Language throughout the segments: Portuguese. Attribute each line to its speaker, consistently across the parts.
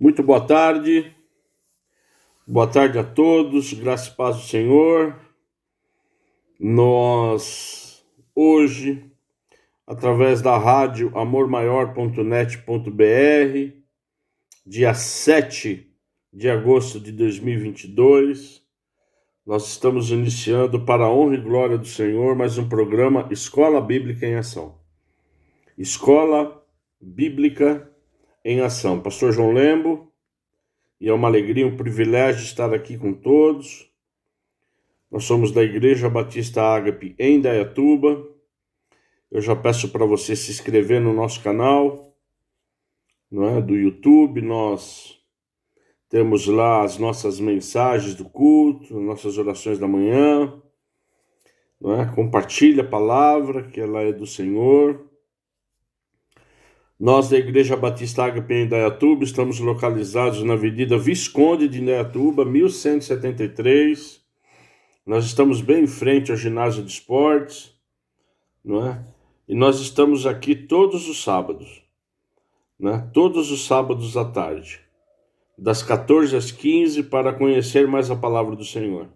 Speaker 1: Muito boa tarde a todos, graça e paz do Senhor. Nós, hoje, através da rádio amormaior.net.br, dia 7 de agosto de 2022, nós estamos iniciando, para a honra e glória do Senhor, mais um programa Escola Bíblica em Ação. Escola Bíblica em Ação. Pastor João Lembo, e é uma alegria, um privilégio estar aqui com todos. Nós somos da Igreja Batista Ágape em Indaiatuba. Eu já peço para você se inscrever no nosso canal, do YouTube. Nós temos lá as nossas mensagens do culto, nossas orações da manhã. Compartilhe a palavra, que ela é do Senhor. Nós da Igreja Batista Ágape em Indaiatuba estamos localizados na Avenida Visconde de Indaiatuba, 1173. Nós estamos bem em frente ao ginásio de esportes, E nós estamos aqui todos os sábados, Todos os sábados à tarde, das 14 às 15, para conhecer mais a palavra do Senhor,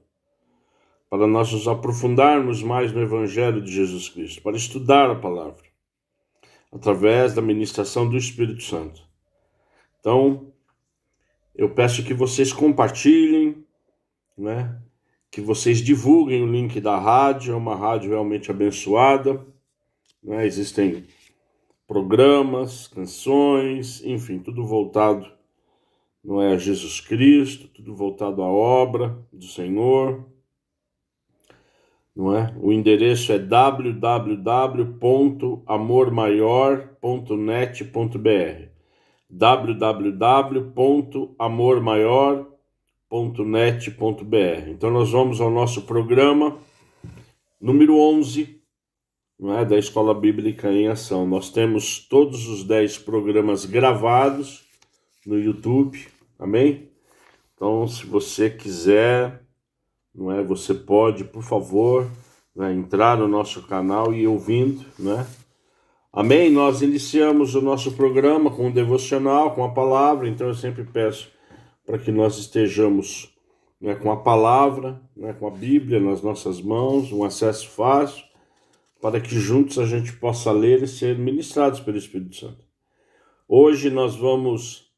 Speaker 1: para nós nos aprofundarmos mais no Evangelho de Jesus Cristo, para estudar a palavra, através da ministração do Espírito Santo. Então, eu peço que vocês compartilhem, que vocês divulguem o link da rádio. É uma rádio realmente abençoada, Existem programas, canções, enfim, tudo voltado, a Jesus Cristo, tudo voltado à obra do Senhor, O endereço é www.amormaior.net.br www.amormaior.net.br. Então nós vamos ao nosso programa número 11, da Escola Bíblica em Ação. Nós temos todos os 10 programas gravados no YouTube, amém? Então, se você quiser, você pode, por favor, entrar no nosso canal e ir ouvindo, Amém? Nós iniciamos o nosso programa com um devocional, com a palavra. Então eu sempre peço para que nós estejamos com a palavra, com a Bíblia nas nossas mãos, um acesso fácil, para que juntos a gente possa ler e ser ministrados pelo Espírito Santo. Hoje nós vamos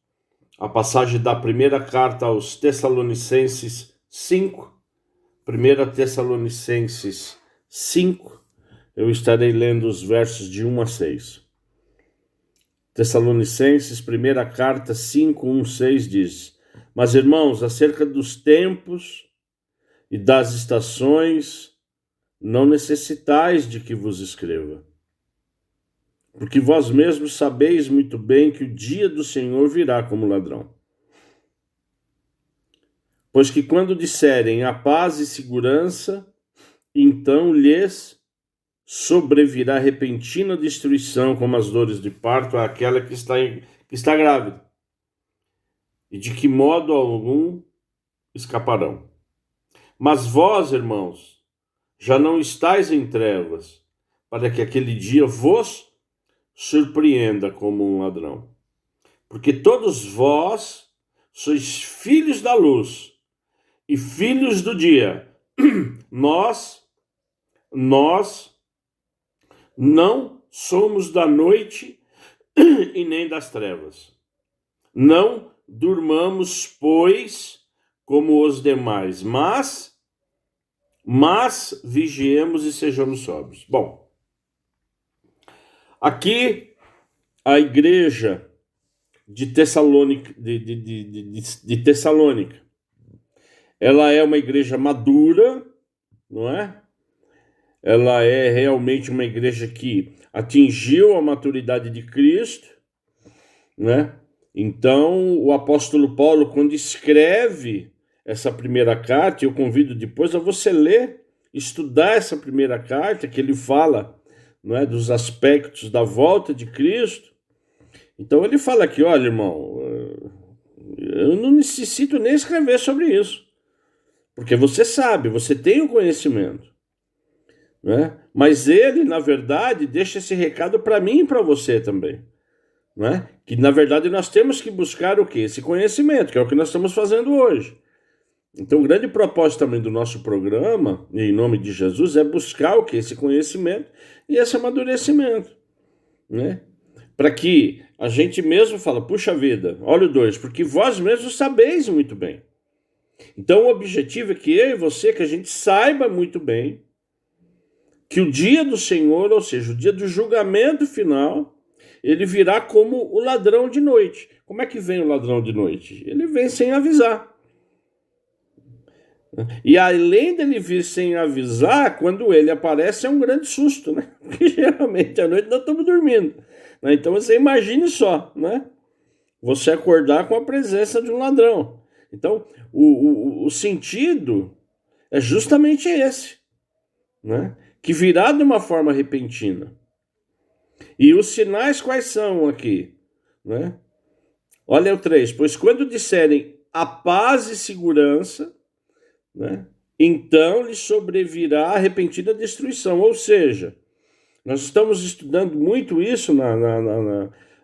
Speaker 1: à passagem da primeira carta aos Tessalonicenses 5, 1 Tessalonicenses 5, eu estarei lendo os versos de 1 a 6. Tessalonicenses, primeira carta 5, 1, 6 diz: Mas, irmãos, acerca dos tempos e das estações, não necessitais de que vos escreva, porque vós mesmos sabeis muito bem que o dia do Senhor virá como ladrão. Pois que quando disserem a paz e segurança, então lhes sobrevirá repentina destruição, como as dores de parto àquela que está grávida, e de que modo algum escaparão. Mas vós, irmãos, já não estáis em trevas, para que aquele dia vos surpreenda como um ladrão. Porque todos vós sois filhos da luz e filhos do dia. Nós não somos da noite e nem das trevas. Não durmamos, pois, como os demais, mas vigiemos e sejamos sóbrios. Bom, aqui a igreja de Tessalônica, de Tessalônica, ela é uma igreja madura, Ela é realmente uma igreja que atingiu a maturidade de Cristo, Então, o apóstolo Paulo, quando escreve essa primeira carta, eu convido depois a você ler, estudar essa primeira carta, que ele fala, dos aspectos da volta de Cristo. Então, ele fala aqui: olha, irmão, eu não necessito nem escrever sobre isso, porque você sabe, você tem o conhecimento. Mas ele, na verdade, deixa esse recado para mim e para você também. né? Que na verdade nós temos que buscar o quê? Esse conhecimento, que é o que nós estamos fazendo hoje. Então, o grande propósito também do nosso programa, em nome de Jesus, é buscar o quê? Esse conhecimento e esse amadurecimento, né? Para que a gente mesmo fala, puxa vida, olha o 2, porque vós mesmos sabeis muito bem. Então, o objetivo é que eu e você, que a gente saiba muito bem que o dia do Senhor, ou seja, o dia do julgamento final, ele virá como o ladrão de noite. Como é que vem o ladrão de noite? Ele vem sem avisar. E além dele vir sem avisar, quando ele aparece é um grande susto, né? Porque geralmente à noite nós estamos dormindo. Né? Então você imagine só, né? Você acordar com a presença de um ladrão. Então o sentido é justamente esse, né? Que virá de uma forma repentina. E os sinais quais são aqui? Né? Olha o 3. Pois quando disserem a paz e segurança, né, então lhe sobrevirá a repentina destruição. Ou seja, nós estamos estudando muito isso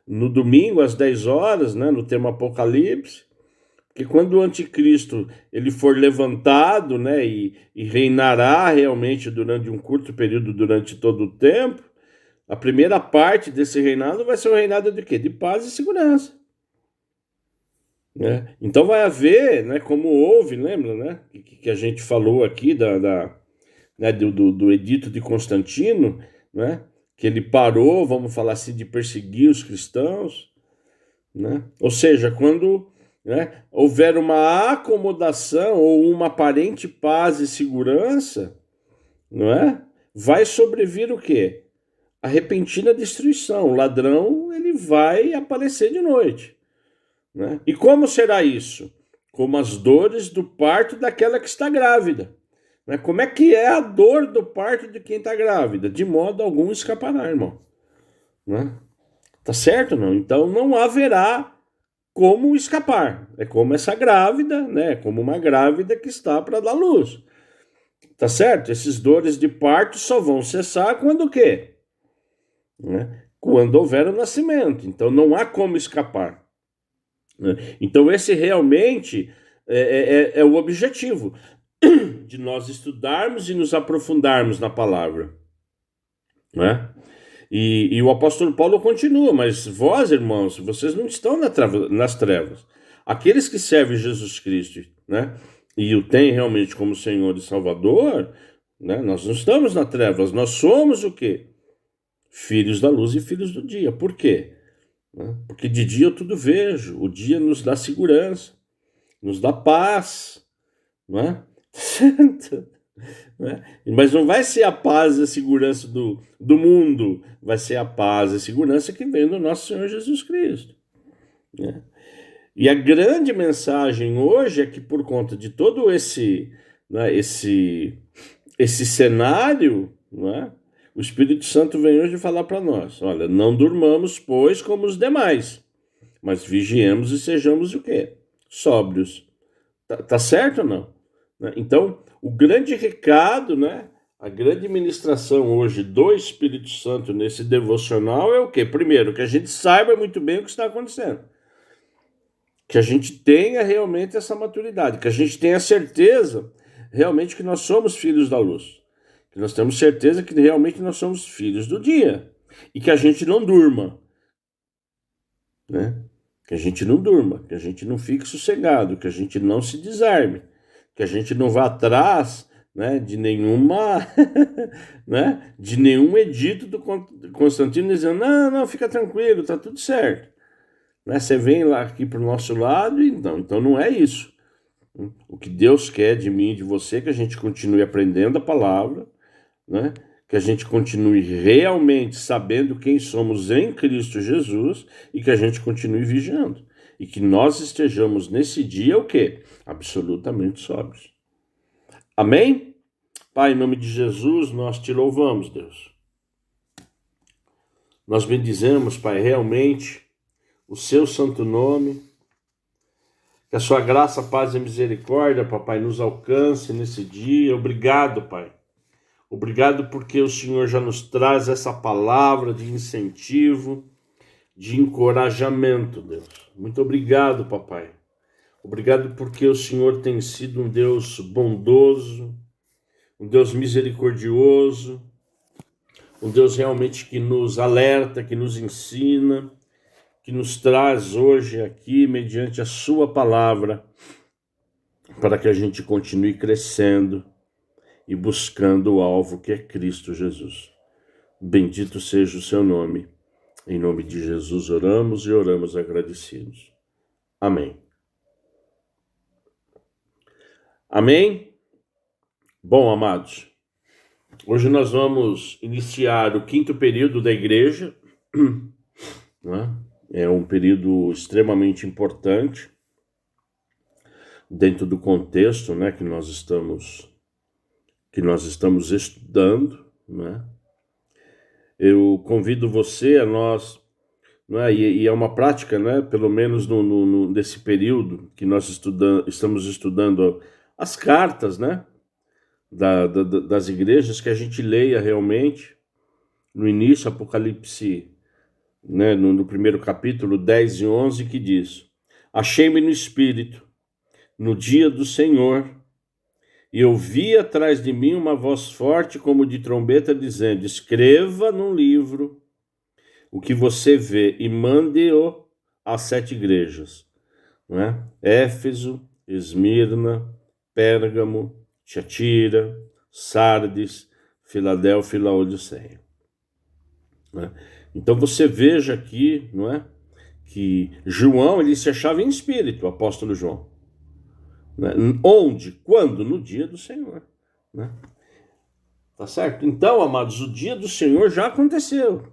Speaker 1: no domingo, às 10 horas, né, no tema Apocalipse, que quando o anticristo ele for levantado, né, e reinará realmente durante um curto período, durante todo o tempo, a primeira parte desse reinado vai ser o reinado de quê? De paz e segurança. Né? Então vai haver, né, como houve, lembra, né, que a gente falou aqui né, do edito de Constantino, né, que ele parou, vamos falar assim, de perseguir os cristãos, né? Ou seja, quando, né, houver uma acomodação ou uma aparente paz e segurança, não é? Vai sobrevir o quê? A repentina destruição. O ladrão ele vai aparecer de noite. Né? E como será isso? Como as dores do parto daquela que está grávida. Né? Como é que é a dor do parto de quem está grávida? De modo algum escapará, irmão. Né? Tá certo não? Então não haverá como escapar. É como essa grávida, né? Como uma grávida que está para dar luz. Tá certo? Esses dores de parto só vão cessar quando o quê? Né? Quando houver o nascimento. Então não há como escapar. Então esse realmente é o objetivo de nós estudarmos e nos aprofundarmos na palavra, né? E o apóstolo Paulo continua, mas vós, irmãos, vocês não estão nas trevas. Aqueles que servem Jesus Cristo, né, e o têm realmente como Senhor e Salvador, né, nós não estamos nas trevas, nós somos o quê? Filhos da luz e filhos do dia. Por quê? Porque de dia eu tudo vejo, o dia nos dá segurança, nos dá paz, não é? Né? Mas não vai ser a paz e a segurança do mundo, vai ser a paz e a segurança que vem do nosso Senhor Jesus Cristo. Né? E a grande mensagem hoje é que por conta de todo esse, né, esse cenário, não é? O Espírito Santo vem hoje falar para nós, olha, não durmamos, pois, como os demais, mas vigiemos e sejamos o quê? Sóbrios. Tá certo ou não? Então, o grande recado, né, a grande ministração hoje do Espírito Santo nesse devocional é o quê? Primeiro, que a gente saiba muito bem o que está acontecendo. Que a gente tenha realmente essa maturidade, que a gente tenha certeza realmente que nós somos filhos da luz. Que nós temos certeza que realmente nós somos filhos do dia. E que a gente não durma. Né? Que a gente não durma, que a gente não fique sossegado, que a gente não se desarme, que a gente não vá atrás, né, de nenhuma, né, de nenhum edito do Constantino dizendo, não, fica tranquilo, tá tudo certo. Né? Você vem lá aqui para o nosso lado e então não é isso. O que Deus quer de mim e de você é que a gente continue aprendendo a palavra, né? Que a gente continue realmente sabendo quem somos em Cristo Jesus e que a gente continue vigiando. E que nós estejamos nesse dia o quê? Absolutamente sóbrios. Amém? Pai, em nome de Jesus, nós te louvamos, Deus. Nós bendizemos, Pai, realmente o seu santo nome. Que a sua graça, paz e misericórdia, Papai, nos alcance nesse dia. Obrigado, Pai. Obrigado porque o Senhor já nos traz essa palavra de incentivo, de encorajamento, Deus. Muito obrigado, papai. Obrigado porque o Senhor tem sido um Deus bondoso, um Deus misericordioso, um Deus realmente que nos alerta, que nos ensina, que nos traz hoje aqui, mediante a sua palavra, para que a gente continue crescendo e buscando o alvo que é Cristo Jesus. Bendito seja o seu nome. Em nome de Jesus oramos e oramos agradecidos. Amém. Amém? Bom, amados, hoje nós vamos iniciar o 5º período da igreja, né? É um período extremamente importante dentro do contexto, né, que nós estamos estudando, né? Eu convido você a nós, né, e é uma prática, né, pelo menos nesse período que nós estamos estudando as cartas, né, das igrejas, que a gente leia realmente no início, Apocalipse, né, no primeiro capítulo 10 e 11, que diz: achei-me no Espírito, no dia do Senhor, e ouvi atrás de mim uma voz forte como de trombeta, dizendo: escreva num livro o que você vê e mande-o às 7 igrejas, né? Éfeso, Esmirna, Pérgamo, Tiatira, Sardes, Filadélfia e Laodiceia. Né? Então você veja aqui, não é, que João, ele se achava em espírito, o apóstolo João. Né? Onde? Quando? No dia do Senhor. Né? Tá certo? Então, amados, o dia do Senhor já aconteceu.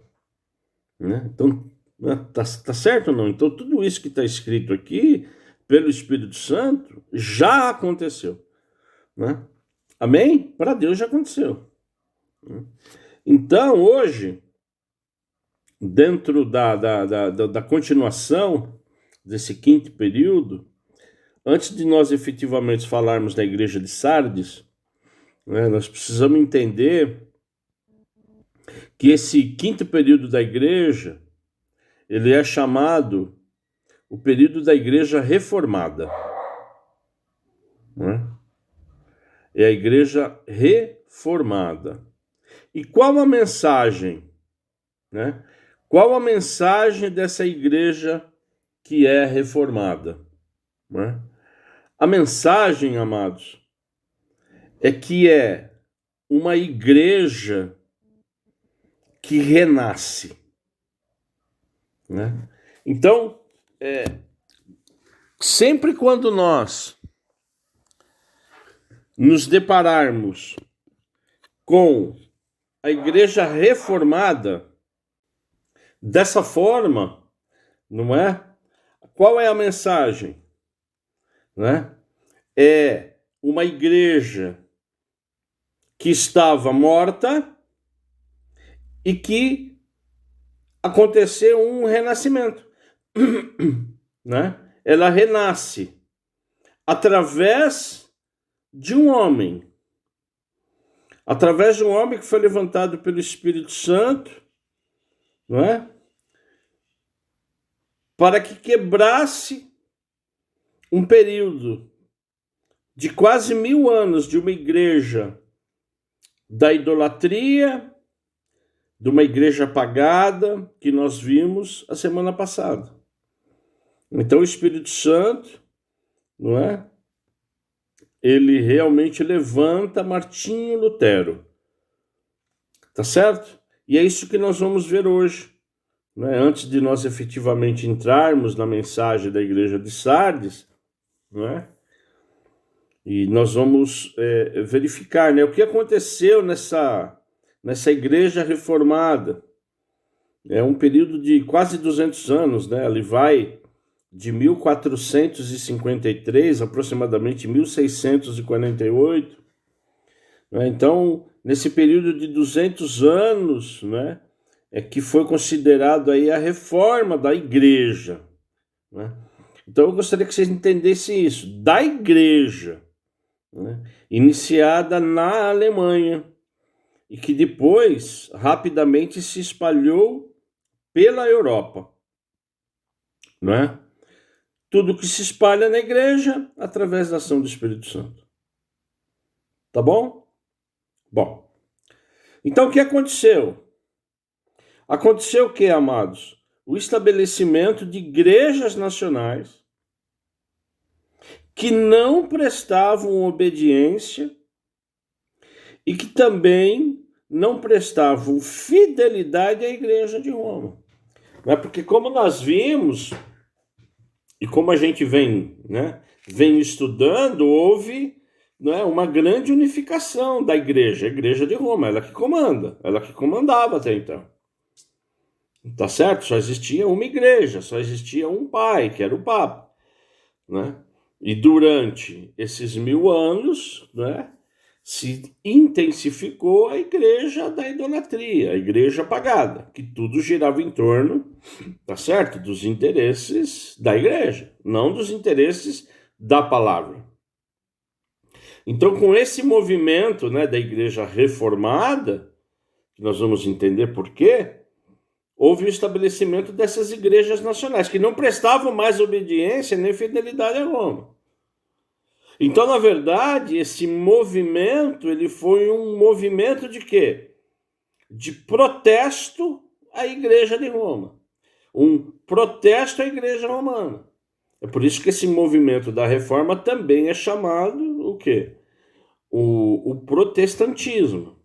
Speaker 1: Né? Então, tá certo ou não? Então, tudo isso que está escrito aqui, pelo Espírito Santo, já aconteceu. Né? Amém? Para Deus já aconteceu. Então, hoje, dentro da continuação desse 5º período, antes de nós efetivamente falarmos da igreja de Sardes, né, nós precisamos entender que esse 5º período da igreja, ele é chamado o período da igreja reformada. Né? É a igreja reformada. E qual a mensagem? Né? Qual a mensagem dessa igreja que é reformada? Né? A mensagem, amados, é que é uma igreja que renasce. Né? Então, sempre quando nós nos depararmos com a igreja reformada dessa forma, não é? Qual é a mensagem? Né? É uma igreja que estava morta e que aconteceu um renascimento. Né? Ela renasce através de um homem. Através de um homem que foi levantado pelo Espírito Santo, não é? Para que quebrasse um período de quase 1000 anos de uma igreja da idolatria, de uma igreja apagada, que nós vimos a semana passada. Então o Espírito Santo, não é? Ele realmente levanta Martinho Lutero. Tá certo? E é isso que nós vamos ver hoje. Né? Antes de nós efetivamente entrarmos na mensagem da igreja de Sardes, não é? E nós vamos verificar, né, o que aconteceu nessa igreja reformada. É um período de quase 200 anos, né? Ele vai de 1453 aproximadamente 1648. Né? Então, nesse período de 200 anos, né, é que foi considerado aí a reforma da igreja. Né? Então, eu gostaria que vocês entendessem isso. Da igreja, né, iniciada na Alemanha, e que depois rapidamente se espalhou pela Europa. não é? Tudo que se espalha na igreja através da ação do Espírito Santo. Tá bom? Bom, então o que aconteceu? Aconteceu o que, amados? O estabelecimento de igrejas nacionais que não prestavam obediência e que também não prestavam fidelidade à Igreja de Roma. Porque como nós vimos, e como a gente vem estudando, houve uma grande unificação da Igreja, a Igreja de Roma, ela que comanda, ela que comandava até então. Tá certo? Só existia uma igreja, só existia um pai, que era o Papa, né? E durante esses 1000 anos, se intensificou a igreja da idolatria, a igreja pagada, que tudo girava em torno, tá certo? Dos interesses da igreja, não dos interesses da palavra. Então, com esse movimento, da igreja reformada, que nós vamos entender por quê, houve o estabelecimento dessas igrejas nacionais, que não prestavam mais obediência nem fidelidade a Roma. Então, na verdade, esse movimento, ele foi um movimento de quê? De protesto à Igreja de Roma. Um protesto à Igreja Romana. É por isso que esse movimento da reforma também é chamado o quê? O protestantismo.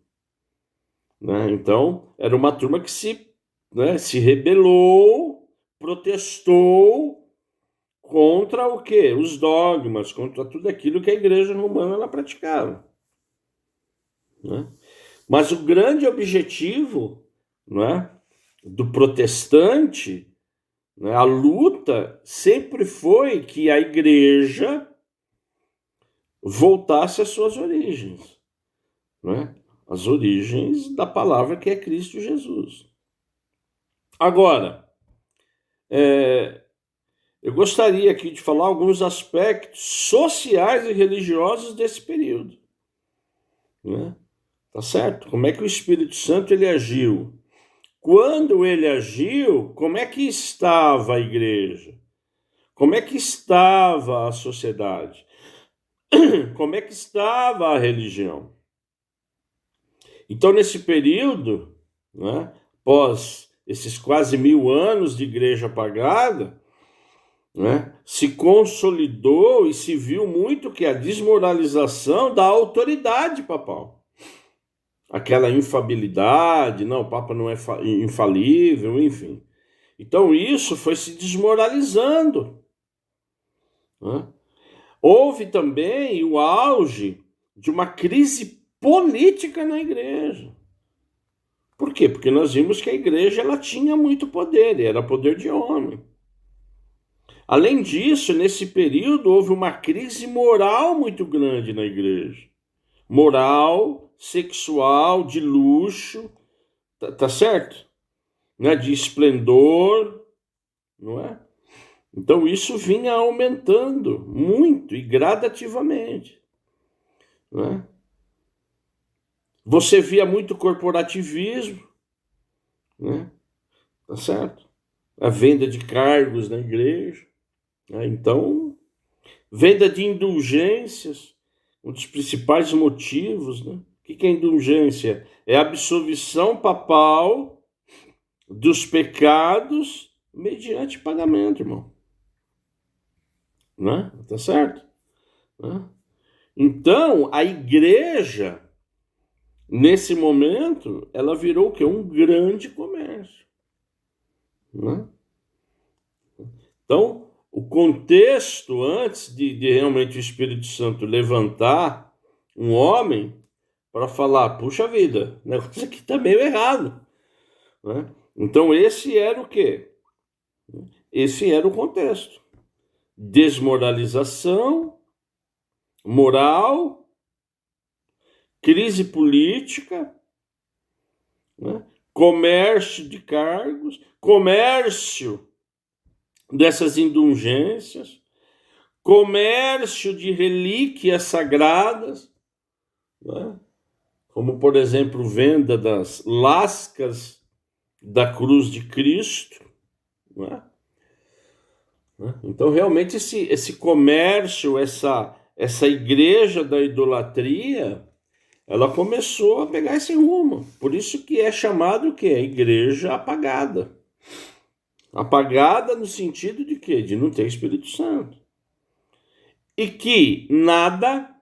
Speaker 1: Então, era uma turma que se rebelou, protestou contra o quê? Os dogmas, contra tudo aquilo que a igreja romana ela praticava. Mas o grande objetivo do protestante, a luta sempre foi que a igreja voltasse às suas origens. As origens da palavra que é Cristo Jesus. Agora, eu gostaria aqui de falar alguns aspectos sociais e religiosos desse período. Tá certo? Como é que o Espírito Santo ele agiu? Quando ele agiu, como é que estava a igreja? Como é que estava a sociedade? Como é que estava a religião? Então, nesse período, após esses quase 1000 anos de igreja pagada, se consolidou e se viu muito que a desmoralização da autoridade papal. Aquela infabilidade, não, o Papa não é infalível, enfim. Então isso foi se desmoralizando. Houve também o auge de uma crise política na igreja. Por quê? Porque nós vimos que a igreja ela tinha muito poder, era poder de homem. Além disso, nesse período houve uma crise moral muito grande na igreja. Moral, sexual, de luxo, tá certo? De esplendor, não é? Então isso vinha aumentando muito e gradativamente. Você via muito corporativismo, tá certo? A venda de cargos na igreja. Então, venda de indulgências, um dos principais motivos. O que é indulgência? É a absolvição papal dos pecados mediante pagamento, irmão. Tá certo? Então, a igreja, nesse momento, ela virou o quê? Um grande comércio. Então, o contexto, antes de realmente o Espírito Santo levantar um homem para falar, puxa vida, o negócio aqui está meio errado. Então, esse era o quê? Esse era o contexto. Desmoralização, moral, crise política, comércio de cargos, comércio dessas indulgências, comércio de relíquias sagradas, como, por exemplo, venda das lascas da cruz de Cristo. né? Então, realmente, esse comércio, essa igreja da idolatria, ela começou a pegar esse rumo. Por isso que é chamado o quê? Igreja apagada. Apagada no sentido de quê? De não ter Espírito Santo. E que nada,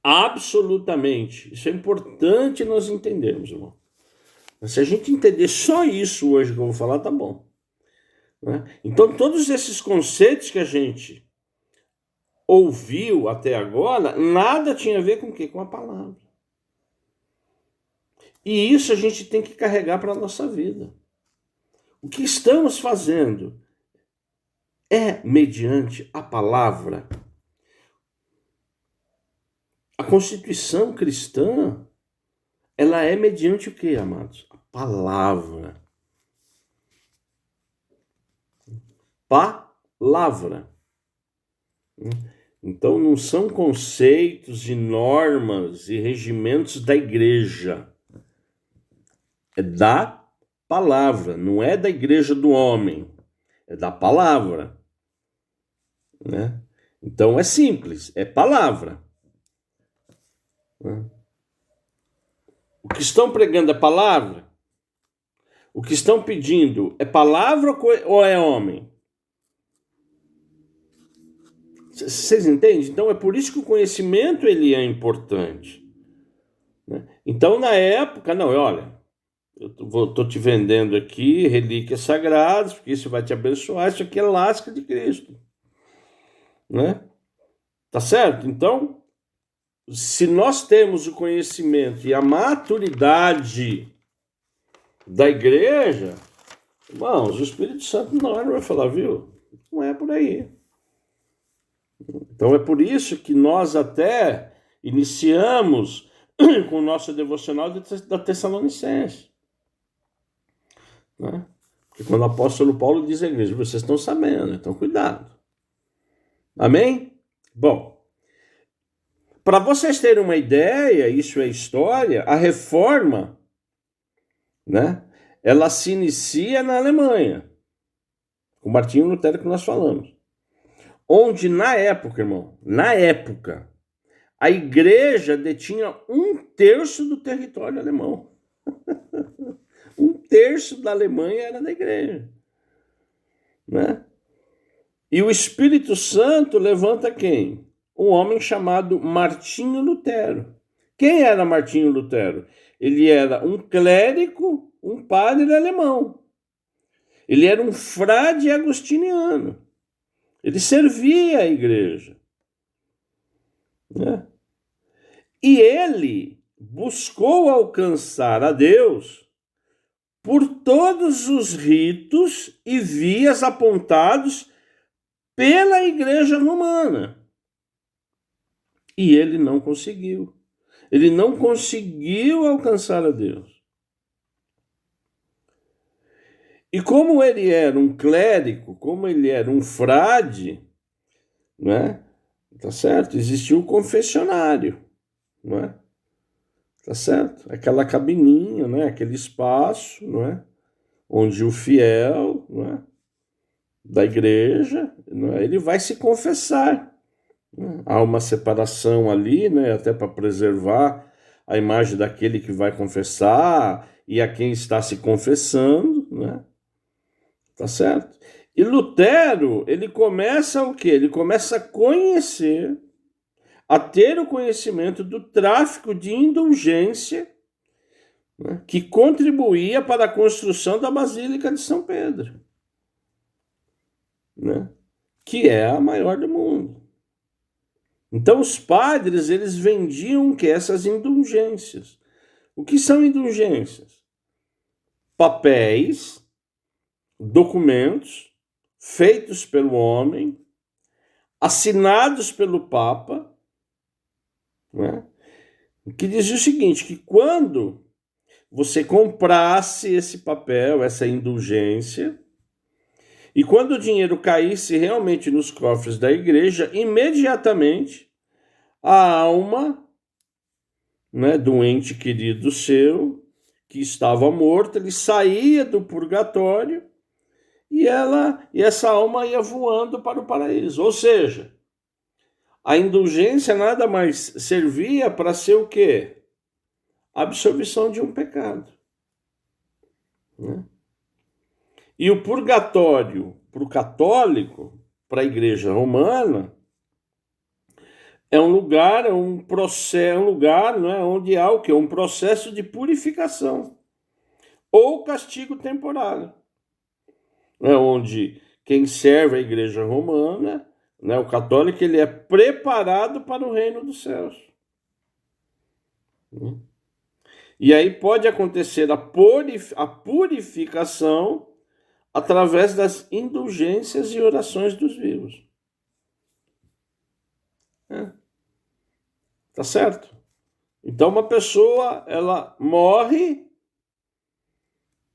Speaker 1: absolutamente, isso é importante nós entendermos, irmão. Se a gente entender só isso hoje que eu vou falar, tá bom. Né? Então, todos esses conceitos que a gente ouviu até agora, nada tinha a ver com o quê? Com a palavra. E isso a gente tem que carregar para a nossa vida. O que estamos fazendo é mediante a palavra. A Constituição cristã, ela é mediante o quê, amados? A palavra. Palavra. Então, não são conceitos e normas e regimentos da igreja. É da palavra, não é da igreja do homem, é da palavra. Né? Então, é simples, é palavra. Né? O que estão pregando é palavra? O que estão pedindo é palavra ou é homem? Vocês entendem? Então é por isso que o conhecimento ele é importante. Né? Então na época, não, olha, eu estou te vendendo aqui relíquias sagradas, porque isso vai te abençoar, isso aqui é lasca de Cristo. Né? Tá certo? Então, se nós temos o conhecimento e a maturidade da igreja, irmãos, o Espírito Santo na hora vai falar, viu? Não é por aí. Então é por isso que nós até iniciamos com o nosso devocional da Tessalonicense. Né? Porque quando o apóstolo Paulo diz à igreja, vocês estão sabendo, então cuidado. Amém? Bom, para vocês terem uma ideia, isso é história, a reforma, né, ela se inicia na Alemanha, com Martinho Lutero que nós falamos. Onde na época, irmão, a igreja detinha 1/3 do território alemão. 1/3 da Alemanha era da igreja. Né? E o Espírito Santo levanta quem? Um homem chamado Martinho Lutero. Quem era Martinho Lutero? Ele era um clérigo, um padre alemão. Ele era um frade agostiniano. Ele servia a igreja. Né? E ele buscou alcançar a Deus por todos os ritos e vias apontados pela igreja romana. E ele não conseguiu. Ele não conseguiu alcançar a Deus. E como ele era um clérigo, como ele era um frade, né? Tá certo? Existia o confessionário, não é? Tá certo? Aquela cabininha, né? Aquele espaço, não é? Onde o fiel, não é? Da igreja, não é? Ele vai se confessar. Né? Há uma separação ali, né? Até para preservar a imagem daquele que vai confessar e a quem está se confessando, né? Tá certo? E Lutero, ele começa o quê? Ele começa a conhecer, a ter o conhecimento do tráfico de indulgência, né, que contribuía para a construção da Basílica de São Pedro, né, que é a maior do mundo. Então os padres, eles vendiam que essas indulgências. O que são indulgências? Papéis, documentos feitos pelo homem, assinados pelo Papa, né? Que dizia o seguinte, que quando você comprasse esse papel, essa indulgência, e quando o dinheiro caísse realmente nos cofres da igreja, imediatamente a alma, né, do ente querido seu, que estava morto, ele saía do purgatório e essa alma ia voando para o paraíso. Ou seja, a indulgência nada mais servia para ser o quê? A absolvição de um pecado. Né? E o purgatório, para o católico, para a Igreja Romana, é um lugar, não é, onde há o quê? Um processo de purificação ou castigo temporário. Né, onde quem serve a Igreja Romana, né, o católico, ele é preparado para o reino dos céus. E aí pode acontecer a purificação através das indulgências e orações dos vivos. Tá certo? Então uma pessoa, ela morre,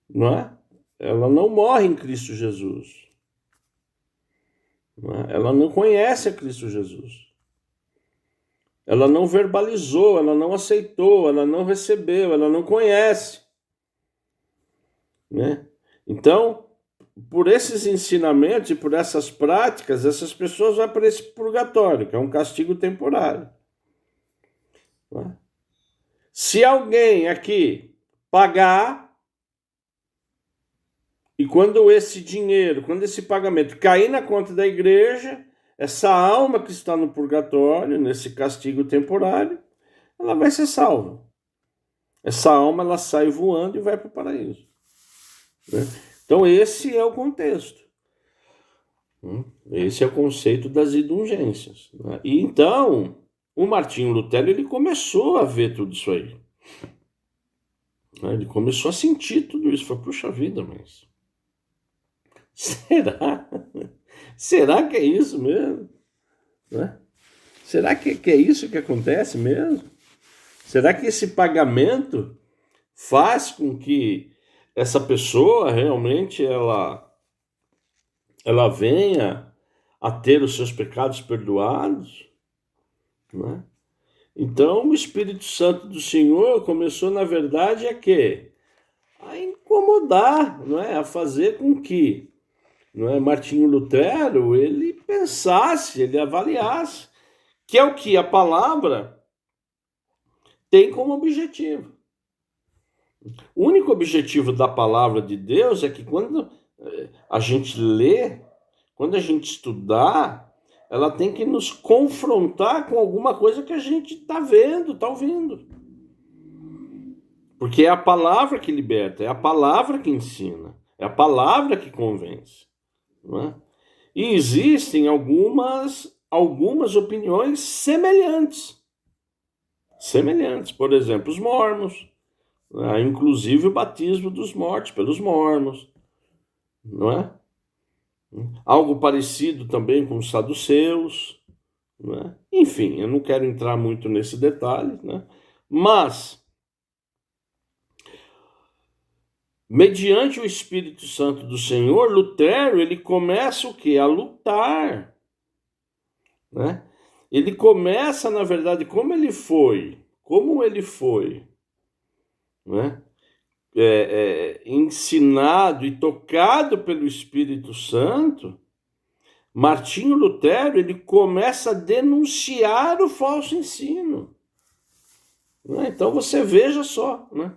Speaker 1: não é? Ela não morre em Cristo Jesus. Não é? Ela não conhece a Cristo Jesus. Ela não verbalizou, ela não aceitou, ela não recebeu, ela não conhece. Né? Então, por esses ensinamentos e por essas práticas, essas pessoas vão para esse purgatório, que é um castigo temporário. Né? Se alguém aqui pagar, e quando esse dinheiro, quando esse pagamento cair na conta da igreja, essa alma que está no purgatório, nesse castigo temporário, ela vai ser salva. Essa alma, ela sai voando e vai para o paraíso. Né? Então esse é o contexto. Esse é o conceito das indulgências. Né? E então, o Martinho Lutero, ele começou a ver tudo isso aí. Né? Ele começou a sentir tudo isso. Falei, puxa vida, mas... Será? Será que é isso mesmo? Né? Será que é isso que acontece mesmo? Será que esse pagamento faz com que essa pessoa realmente ela venha a ter os seus pecados perdoados? Né? Então o Espírito Santo do Senhor começou, na verdade, a incomodar, não é? A fazer com que, não é, Martinho Lutero, ele pensasse, ele avaliasse, que é o que a palavra tem como objetivo. O único objetivo da palavra de Deus é que quando a gente lê, quando a gente estudar, ela tem que nos confrontar com alguma coisa que a gente está vendo, está ouvindo. Porque é a palavra que liberta, é a palavra que ensina, é a palavra que convence. Não é? E existem algumas opiniões semelhantes. Por exemplo, os mórmons, né? Inclusive o batismo dos mortos pelos mórmons, não é? Algo parecido também com os saduceus, não é? Enfim, eu não quero entrar muito nesse detalhe, né? Mas, mediante o Espírito Santo do Senhor, Lutero, ele começa o quê? A lutar, né? Ele começa, na verdade, como ele foi, né? Ensinado e tocado pelo Espírito Santo, Martinho Lutero, ele começa a denunciar o falso ensino. Né? Então você veja só, né?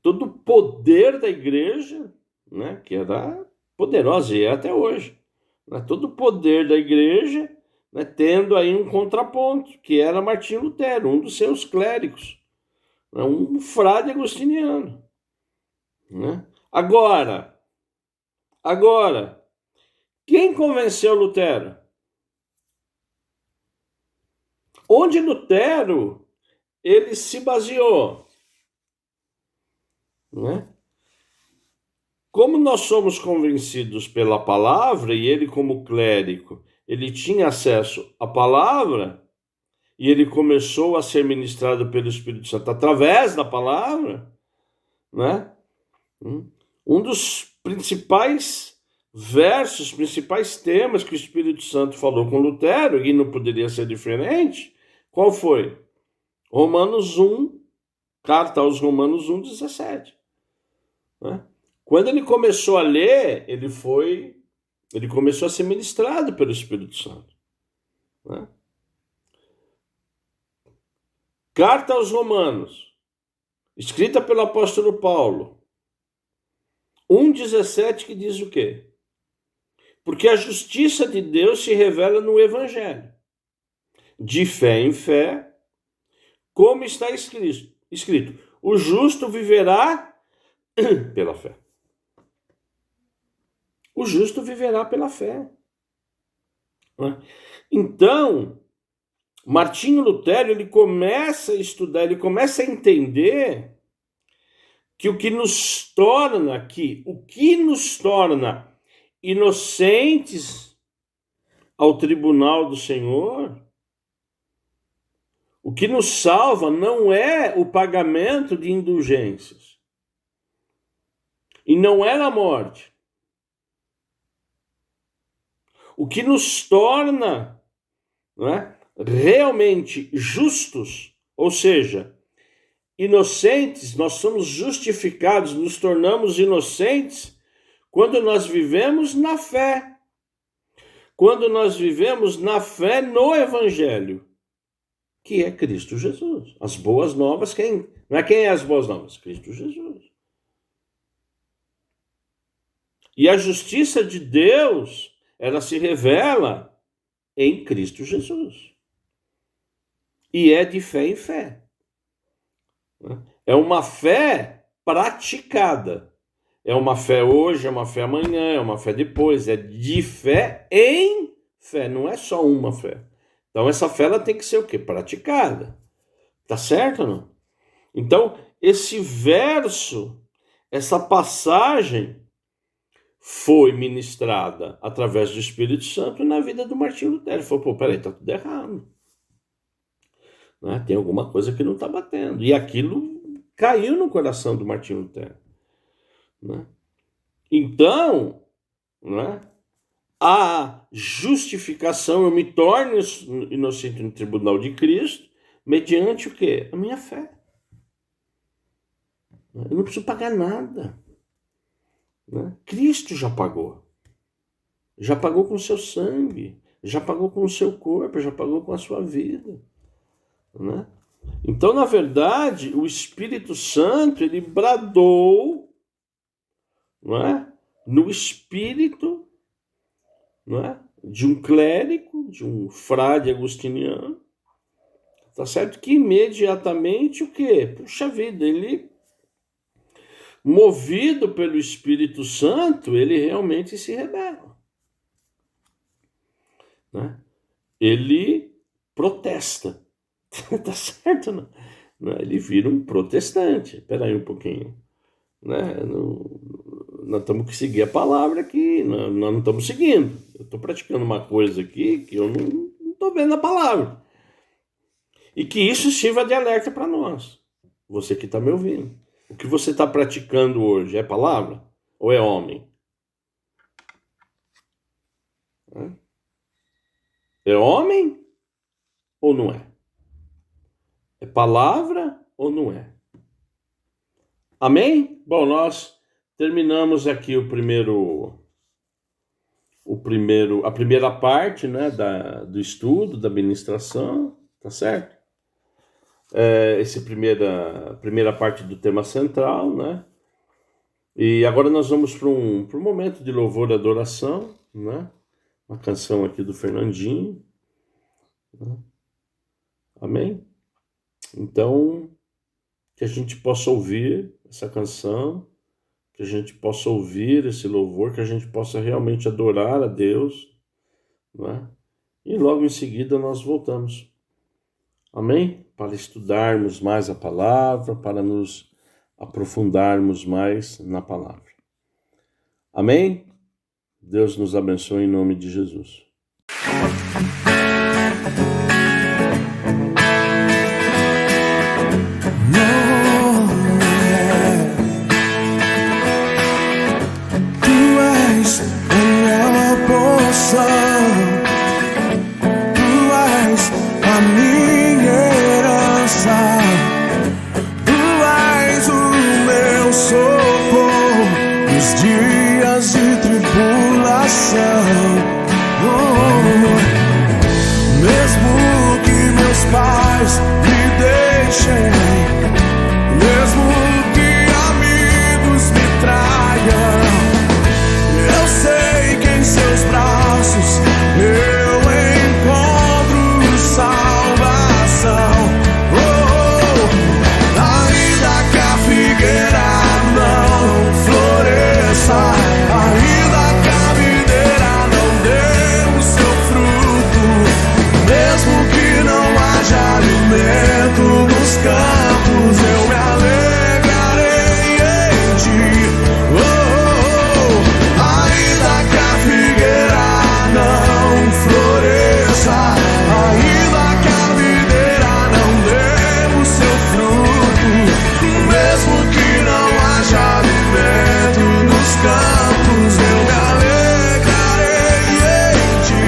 Speaker 1: Todo o poder da igreja, né? Que era poderosa e é até hoje, né? Todo o poder da igreja, né? Tendo aí um contraponto, que era Martinho Lutero, um dos seus clérigos, né? Um frade agostiniano. Né? Agora, quem convenceu Lutero? Onde Lutero ele se baseou? Né? Como nós somos convencidos pela palavra, e ele como clérigo, ele tinha acesso à palavra, e ele começou a ser ministrado pelo Espírito Santo através da palavra, né? Um dos principais versos, principais temas que o Espírito Santo falou com Lutero, e não poderia ser diferente, qual foi? Romanos 1, carta aos Romanos 1,17. Né? Quando ele começou a ler, ele começou a ser ministrado pelo Espírito Santo. Né? Carta aos Romanos, escrita pelo apóstolo Paulo, 1,17, que diz o quê? Porque a justiça de Deus se revela no Evangelho, de fé em fé, como está escrito, o justo viverá pela fé. O justo viverá pela fé. Então, Martinho Lutero, ele começa a estudar, ele começa a entender que o que nos torna inocentes ao tribunal do Senhor, o que nos salva não é o pagamento de indulgências, e não é a morte. O que nos torna, não é, realmente justos, ou seja, inocentes, nós somos justificados, nos tornamos inocentes quando nós vivemos na fé. Quando nós vivemos na fé no Evangelho, que é Cristo Jesus. As boas novas, não é quem é as boas novas? Cristo Jesus. E a justiça de Deus, ela se revela em Cristo Jesus. E é de fé em fé. É uma fé praticada. É uma fé hoje, é uma fé amanhã, é uma fé depois. É de fé em fé, não é só uma fé. Então essa fé ela tem que ser o quê? Praticada. Tá certo ou não? Então esse verso, essa passagem foi ministrada através do Espírito Santo na vida do Martinho Lutero. Ele falou, peraí, tá tudo errado. Né? Tem alguma coisa que não está batendo. E aquilo caiu no coração do Martinho Lutero. Né? Então, né, a justificação, eu me torno inocente no tribunal de Cristo, mediante o quê? A minha fé. Eu não preciso pagar nada. Né? Cristo já pagou. Já pagou com o seu sangue, já pagou com o seu corpo, já pagou com a sua vida. Né? Então, na verdade, o Espírito Santo, ele bradou, não é? No espírito, não é? De um clérigo, de um frade agostiniano, tá certo? Que imediatamente o quê? Puxa vida, ele, movido pelo Espírito Santo, ele realmente se rebela. Né? Ele protesta. Tá certo, não? Ele vira um protestante. Espera aí um pouquinho. Né? Nós temos que seguir a palavra aqui. Nós não estamos seguindo. Eu estou praticando uma coisa aqui que eu não estou vendo a palavra. E que isso sirva de alerta para nós. Você que está me ouvindo. O que você está praticando hoje é palavra ou é homem? É homem ou não é? É palavra ou não é? Amém? Bom, nós terminamos aqui a primeira parte, né, do estudo, da ministração, tá certo? Essa primeira parte do tema central, né? E agora nós vamos para um momento de louvor e adoração, né? Uma canção aqui do Fernandinho. Né? Amém? Então, que a gente possa ouvir essa canção, que a gente possa ouvir esse louvor, que a gente possa realmente adorar a Deus, né? E logo em seguida nós voltamos. Amém? Para estudarmos mais a palavra, para nos aprofundarmos mais na palavra. Amém? Deus nos abençoe em nome de Jesus.
Speaker 2: nos dias de tribulação. Mesmo que meus pais me deixem, mesmo que amigos me traiam, eu sei que em seus braços eu encontro salvação. Ainda que a figueira não floresça, ainda que a videira não dê o seu fruto, mesmo que não haja alimento nos campos, eu me alegrarei em ti. Ainda que a figueira não floresça, ainda que a videira não dê o seu fruto, mesmo que não haja alimento nos campos, eu me alegrarei em ti.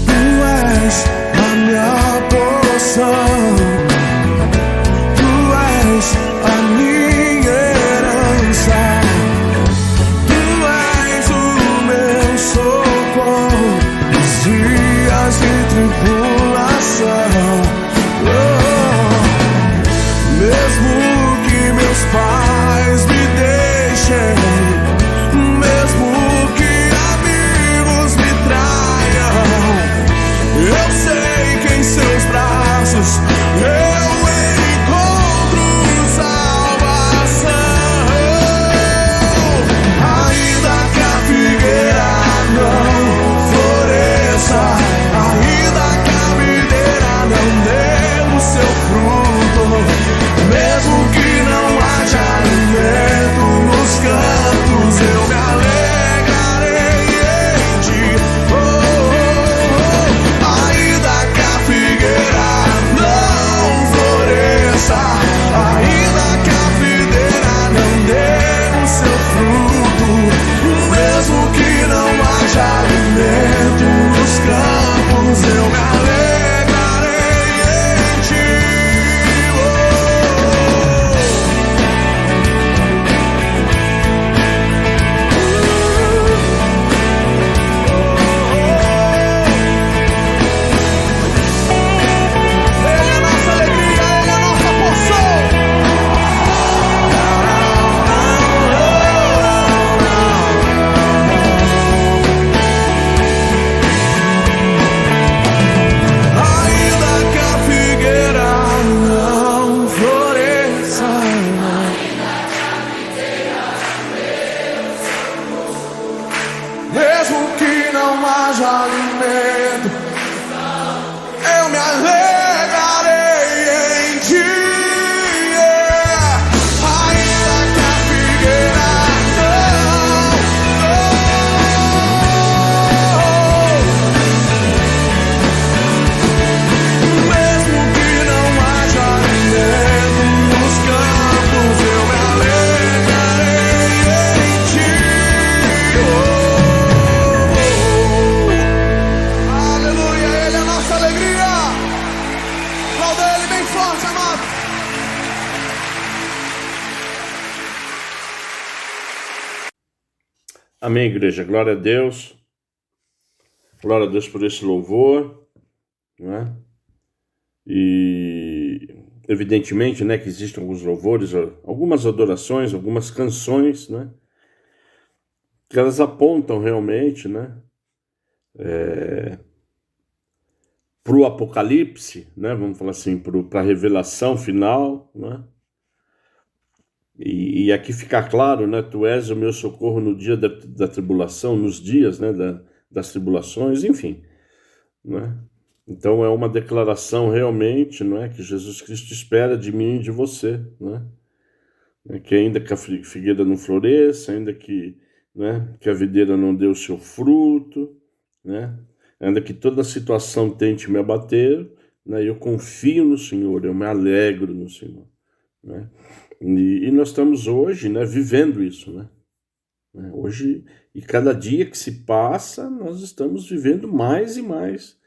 Speaker 2: Tu és a minha porção, tu és a minha herança, tu és o meu socorro nos dias de tribulação. Mesmo que meus pais me deixem, mesmo que amigos me traiam, eu sei que em seus braços eu encontro salvação. Ainda que a figueira não floresça, ainda que a videira não dê o seu fruto, mesmo que não haja alimento nos campos, eu me alegrarei em ti. Ainda que a figueira não floresça, ainda que a videira não dê o seu fruto, mesmo que não haja alimento nos campos, eu me alegrarei em ti. Ele é nossa alegria, Ele é nossa porção. Ainda que a figueira não floresça, mesmo que não haja alimento, eu me alegrarei em ti. Ainda que a figueira mesmo que não haja alimento nos campos, eu me alegrarei em ti. Aleluia, Ele é a nossa alegria. Aplauda Ele bem forte, amado.
Speaker 1: Amém, igreja. Glória a Deus. Glória a Deus por esse louvor, né? E evidentemente, né, que existem alguns louvores, algumas adorações, algumas canções, né, que elas apontam realmente, né, para o Apocalipse, né, vamos falar assim, para a revelação final, né? E aqui fica claro, né, tu és o meu socorro no dia da tribulação, nos dias, né, das tribulações, enfim, né? Então é uma declaração realmente, não é, que Jesus Cristo espera de mim e de você, né? Que ainda que a figueira não floresça, ainda que, né, que a videira não dê o seu fruto, né? Ainda que toda a situação tente me abater, né, eu confio no Senhor, eu me alegro no Senhor, né? E nós estamos hoje, né, vivendo isso, né? né? Hoje, e cada dia que se passa, nós estamos vivendo mais e mais,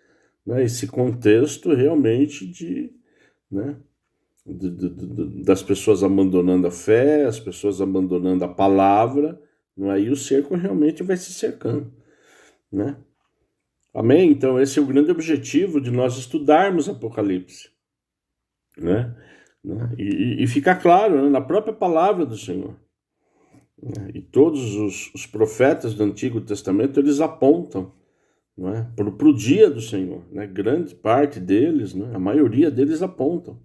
Speaker 1: né, esse contexto realmente né, das pessoas abandonando a fé, as pessoas abandonando a palavra, não é? E o cerco realmente vai se cercando, né? Amém? Então esse é o grande objetivo de nós estudarmos Apocalipse, né? E ficar claro, né, na própria palavra do Senhor, né? E todos os profetas do Antigo Testamento, eles apontam, né, para o dia do Senhor, né? Grande parte deles, né, a maioria deles apontam,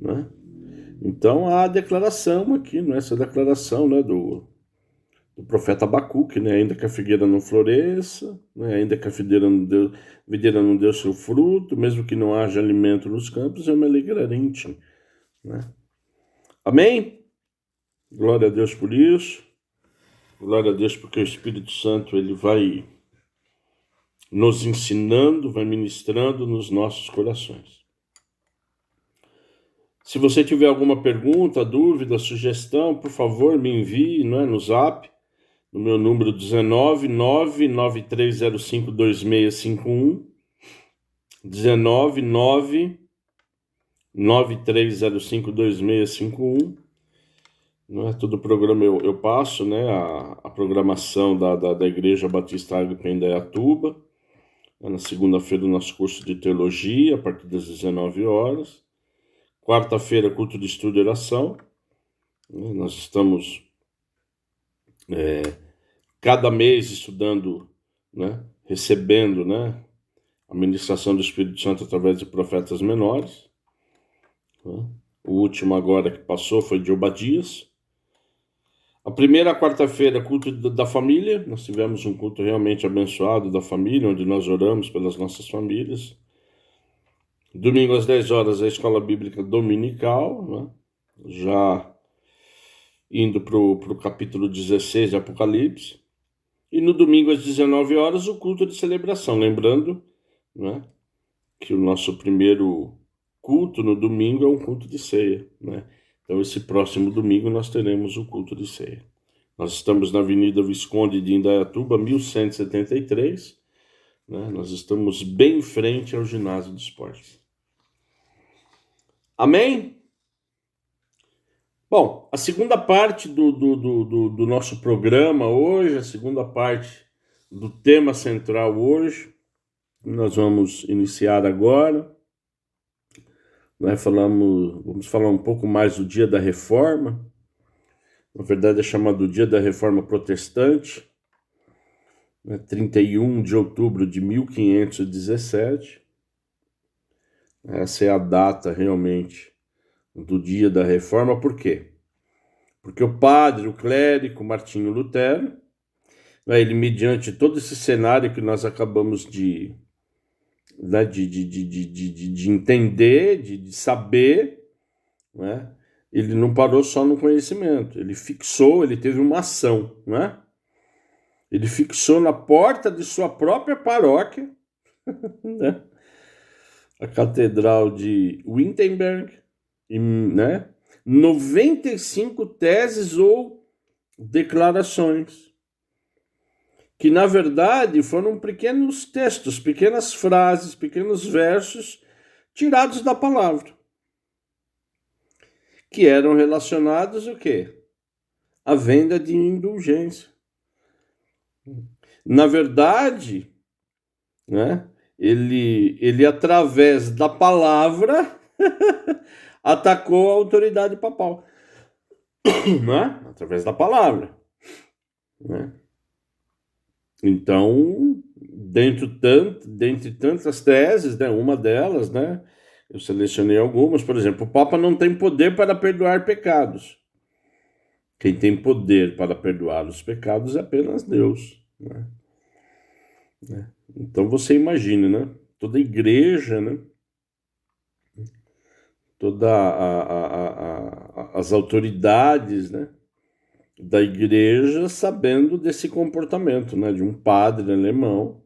Speaker 1: né? Então há a declaração aqui, né, essa declaração, né, do profeta Abacuque, né, ainda que a figueira não floresça, né, ainda que a videira não dê seu fruto, mesmo que não haja alimento nos campos, eu me alegrarei em ti, né? Amém? Glória a Deus por isso. Glória a Deus porque o Espírito Santo ele vai nos ensinando, vai ministrando nos nossos corações. Se você tiver alguma pergunta, dúvida, sugestão, por favor, me envie, não é, no Zap, no meu número 19993052651, 19993052651. Não é todo programa eu passo, né, a programação da Igreja Batista Ágape em Indaiatuba. Na segunda-feira, o nosso curso de teologia, a partir das 19 horas. Quarta-feira, culto de estudo e oração. Nós estamos cada mês estudando, né, recebendo, né, a ministração do Espírito Santo através de profetas menores. O último agora que passou foi de Obadias. A primeira quarta-feira, culto da família. Nós tivemos um culto realmente abençoado da família, onde nós oramos pelas nossas famílias. Domingo às 10 horas, a escola bíblica dominical, né? Já indo para o capítulo 16 de Apocalipse. E no domingo às 19 horas, o culto de celebração. Lembrando, né, que o nosso primeiro culto no domingo é um culto de ceia, né? Então, esse próximo domingo nós teremos o culto de ceia. Nós estamos na Avenida Visconde de Indaiatuba, 1173, né? Nós estamos bem em frente ao ginásio de esportes. Amém? Bom, a segunda parte do nosso programa hoje, a segunda parte do tema central hoje, nós vamos iniciar agora. Vamos falar um pouco mais do Dia da Reforma. Na verdade é chamado Dia da Reforma Protestante, né, 31 de outubro de 1517. Essa é a data realmente do Dia da Reforma. Por quê? Porque o padre, o clérigo Martinho Lutero, né, ele, mediante todo esse cenário que nós acabamos de entender, de saber, né? Ele não parou só no conhecimento, ele teve uma ação, né? Ele fixou na porta de sua própria paróquia, né, a Catedral de Wittenberg, né, 95 teses ou declarações, que na verdade foram pequenos textos, pequenas frases, pequenos versos tirados da palavra, que eram relacionados o quê? A venda de indulgência. Na verdade, né, ele através da palavra atacou a autoridade papal, né? Através da palavra, né? Então, dentre tantas teses, né, uma delas, né, eu selecionei algumas. Por exemplo, o Papa não tem poder para perdoar pecados. Quem tem poder para perdoar os pecados é apenas Deus, né? Então você imagina, né? Toda a igreja, né? Todas as autoridades, né, da igreja sabendo desse comportamento, né, de um padre alemão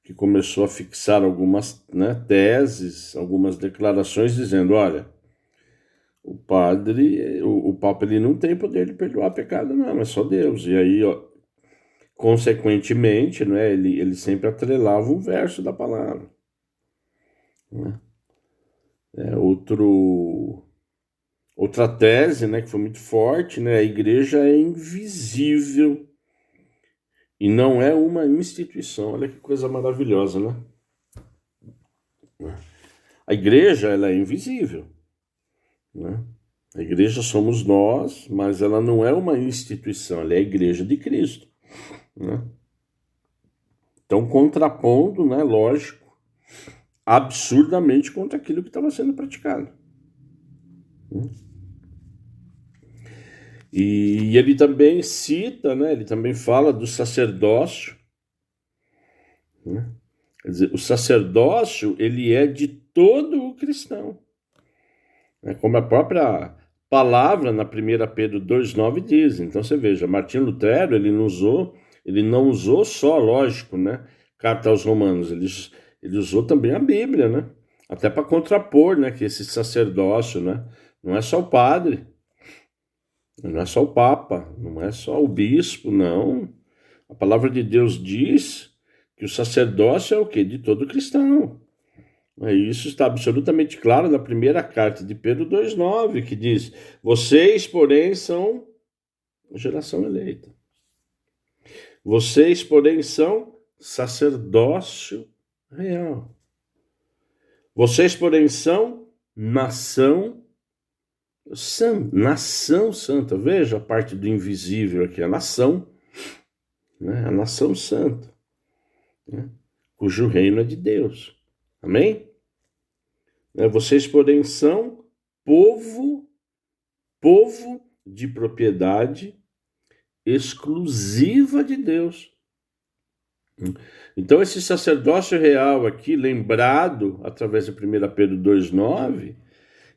Speaker 1: que começou a fixar algumas, né, teses, algumas declarações dizendo, olha, O padre, o Papa, ele não tem poder de perdoar pecado, não, é só Deus. E aí, ó, consequentemente, né, ele sempre atrelava um verso da palavra. Né? Outra tese, né, que foi muito forte, né, a igreja é invisível e não é uma instituição. Olha que coisa maravilhosa, né? A igreja, ela é invisível, né? A igreja somos nós, mas ela não é uma instituição, ela é a igreja de Cristo, né? Então, contrapondo, né, lógico, absurdamente contra aquilo que estava sendo praticado. E ele também cita, né, ele também fala do sacerdócio, né? Quer dizer, o sacerdócio, ele é de todo o cristão. Como a própria palavra na 1 Pedro 2,9 diz. Então você veja, Martinho Lutero, ele não usou só, lógico, né, carta aos Romanos, ele usou também a Bíblia, né? Até para contrapor, né, que esse sacerdócio, né, não é só o padre, não é só o Papa, não é só o bispo, não. A palavra de Deus diz que o sacerdócio é o quê? De todo cristão. Isso está absolutamente claro na primeira carta de Pedro 2,9, que diz: vocês, porém, são geração eleita. Vocês, porém, são sacerdócio real. Vocês, porém, são nação santa. Nação santa. Veja a parte do invisível aqui, a nação, né? A nação santa, né? Cujo reino é de Deus. Amém? Vocês, porém, são povo de propriedade exclusiva de Deus. Então, esse sacerdócio real aqui, lembrado através de 1 Pedro 2,9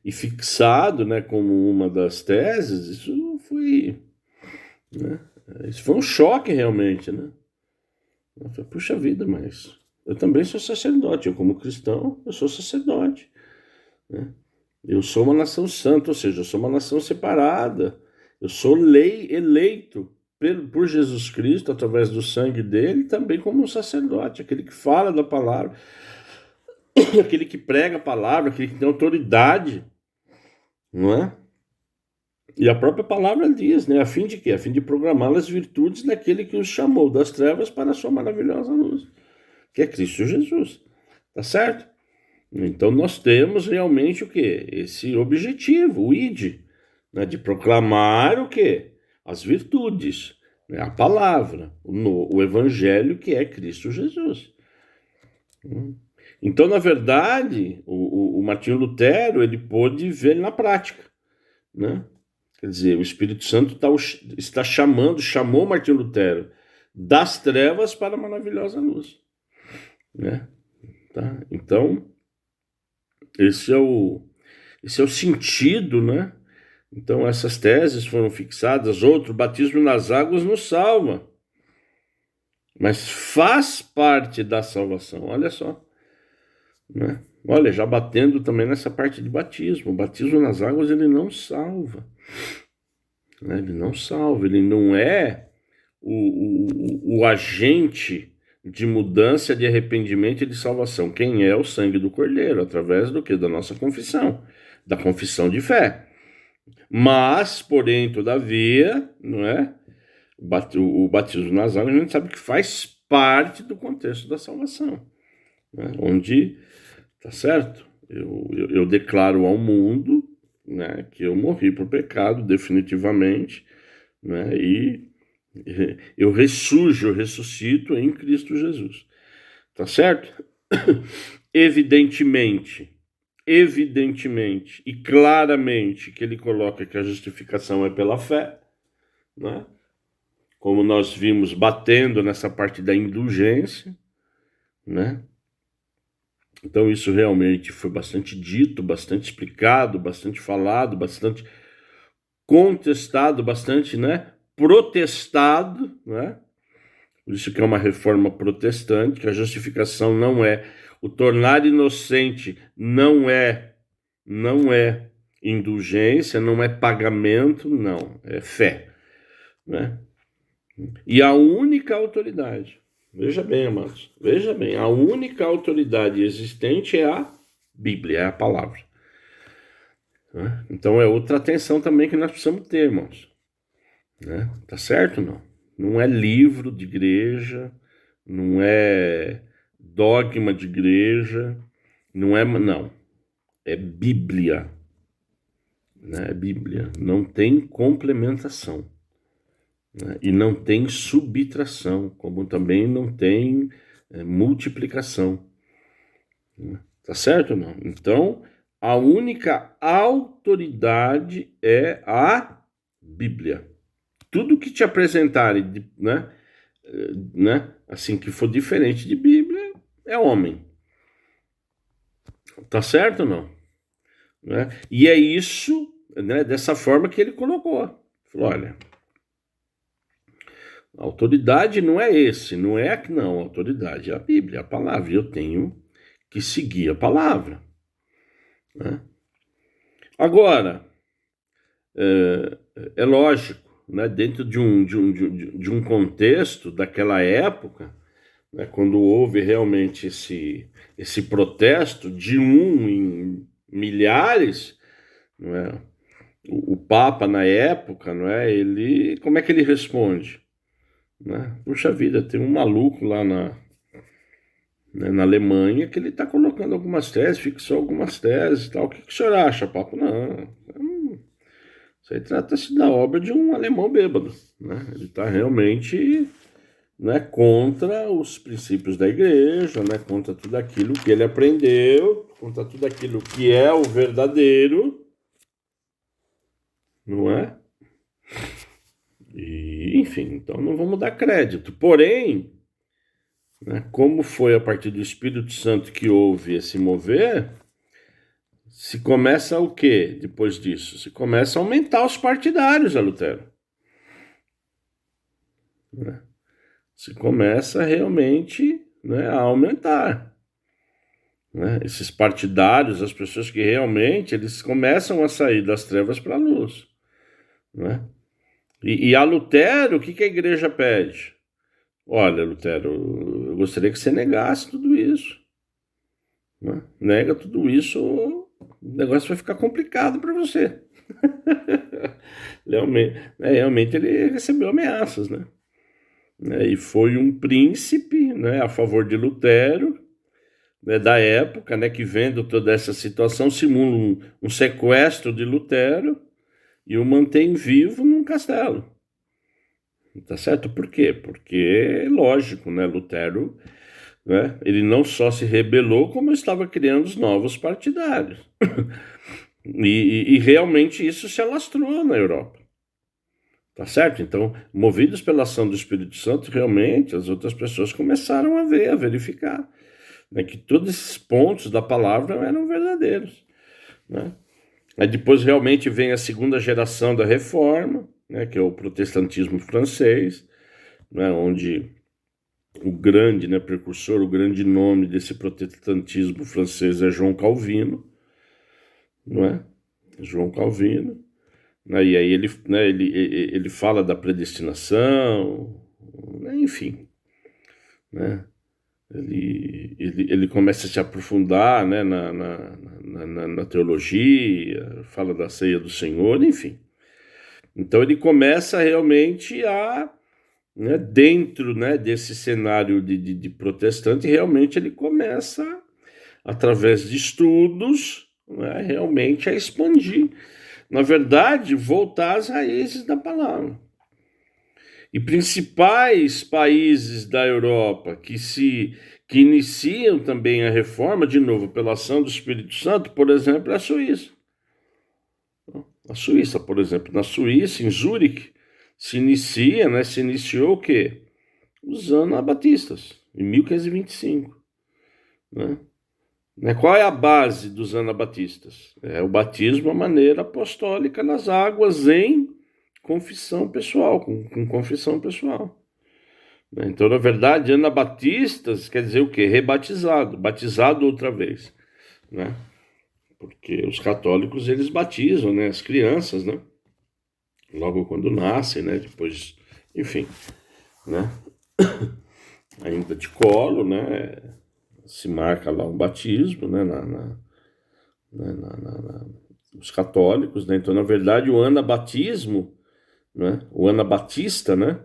Speaker 1: e fixado, né, como uma das teses, isso foi um choque realmente, né? Eu falei, puxa vida, mas eu também sou sacerdote, eu como cristão, eu sou sacerdote, né? Eu sou uma nação santa, ou seja, eu sou uma nação separada, eu sou eleito por Jesus Cristo, através do sangue dele, também como um sacerdote, aquele que fala da palavra, aquele que prega a palavra, aquele que tem autoridade, não é? E a própria palavra diz, né? A fim de quê? A fim de programar as virtudes daquele que os chamou das trevas para a sua maravilhosa luz, que é Cristo Jesus. Tá certo? Então nós temos realmente o quê? Esse objetivo, o ID, né? De proclamar o quê? As virtudes, né? A palavra, o evangelho que é Cristo Jesus. Então, na verdade, o Martinho Lutero, ele pôde ver na prática, né? Quer dizer, o Espírito Santo chamou Martinho Lutero das trevas para a maravilhosa luz, né? Tá? Então, esse é o sentido, né? Então, essas teses foram fixadas. Outro, batismo nas águas nos salva, mas faz parte da salvação. Olha só, né? Olha, já batendo também nessa parte de batismo. O batismo nas águas, ele não salva. Né? Ele não salva, ele não é o agente de mudança, de arrependimento e de salvação. Quem é? O sangue do Cordeiro, através do quê? Da nossa confissão, da confissão de fé. Mas, porém, todavia, não é? O batismo nas águas, a gente sabe que faz parte do contexto da salvação, né? Onde, tá certo? Eu declaro ao mundo, né, que eu morri por pecado definitivamente, né, e eu ressuscito em Cristo Jesus. Tá certo? Evidentemente e claramente que ele coloca que a justificação é pela fé, né? Como nós vimos batendo nessa parte da indulgência, né? Então isso realmente foi bastante dito, bastante explicado, bastante falado, bastante contestado, bastante, né, protestado, né? Por isso que é uma reforma protestante, que a justificação não é o tornar inocente, não é indulgência, não é pagamento, não, é fé, né? E a única autoridade, veja bem, amados, veja bem, a única autoridade existente é a Bíblia, é a palavra. Né? Então é outra atenção também que nós precisamos ter, irmãos. Né? Tá certo ou não? Não é livro de igreja, não é dogma de igreja, não, é Bíblia. Né? É Bíblia, não tem complementação. Né? E não tem subtração, como também não tem multiplicação. Né? Tá certo ou não? Então, a única autoridade é a Bíblia. Tudo que te apresentarem, né, assim, que for diferente de Bíblia, é homem. Tá certo ou não? Né? E é isso, né, dessa forma que ele colocou. Falou, olha, a autoridade não é esse, não é a autoridade é a Bíblia, a palavra. E eu tenho que seguir a palavra. Né? Agora, é lógico, né, dentro de um contexto daquela época, né, quando houve realmente esse protesto de em milhares, não é? O Papa na época, não é? Ele, como é que ele responde? Né? Puxa vida, tem um maluco lá na Alemanha que ele está colocando algumas teses, fixou algumas teses e tal. O que o senhor acha, Papa? Não, isso aí trata-se da obra de um alemão bêbado. Né? Ele está realmente, né, contra os princípios da igreja, né, contra tudo aquilo que ele aprendeu, contra tudo aquilo que é o verdadeiro, não é? E, enfim, então não vamos dar crédito. Porém, né, como foi a partir do Espírito Santo que houve esse mover, se começa o quê depois disso? Se começa a aumentar os partidários a Lutero. Né? Se começa realmente, né, a aumentar. Né? Esses partidários, as pessoas que realmente, eles começam a sair das trevas para a luz. Né? E a Lutero, o que a igreja pede? Olha, Lutero, eu gostaria que você negasse tudo isso. Né? Nega tudo isso, o negócio vai ficar complicado para você. Realmente ele recebeu ameaças, né? E foi um príncipe, né, a favor de Lutero, né, da época, né, que vendo toda essa situação simula um sequestro de Lutero e o mantém vivo num castelo. Tá certo? Por quê? Porque, lógico, né, Lutero, né, ele não só se rebelou, como estava criando os novos partidários. e realmente isso se alastrou na Europa. Tá certo? Então, movidos pela ação do Espírito Santo, realmente as outras pessoas começaram a ver, a verificar, né, que todos esses pontos da palavra eram verdadeiros. Né? Aí depois realmente vem a segunda geração da Reforma, né, que é o protestantismo francês, né, onde o grande, né, precursor, o grande nome desse protestantismo francês é João Calvino, não é? João Calvino. E aí ele fala da predestinação, né, enfim, né? Ele começa a se aprofundar, né, na teologia, fala da ceia do Senhor, enfim. Então ele começa realmente a, né, dentro, né, desse cenário de protestante, realmente ele começa, através de estudos, né, realmente a expandir. Na verdade, voltar às raízes da palavra. E principais países da Europa que iniciam também a reforma, de novo, pela ação do Espírito Santo, por exemplo, é a Suíça. A Suíça, por exemplo, na Suíça, em Zurique, se iniciou o quê? Os anabatistas, em 1525. Né? Qual é a base dos anabatistas? É o batismo à maneira apostólica nas águas em confissão pessoal, com confissão pessoal. Então, na verdade, anabatistas quer dizer o quê? Rebatizado, batizado outra vez. Né? Porque os católicos, eles batizam, né, as crianças, né, logo quando nascem, né, depois, enfim, né, ainda de colo, né, se marca lá um batismo, né, os católicos, né, então, na verdade, o anabatismo, né, o anabatista, né,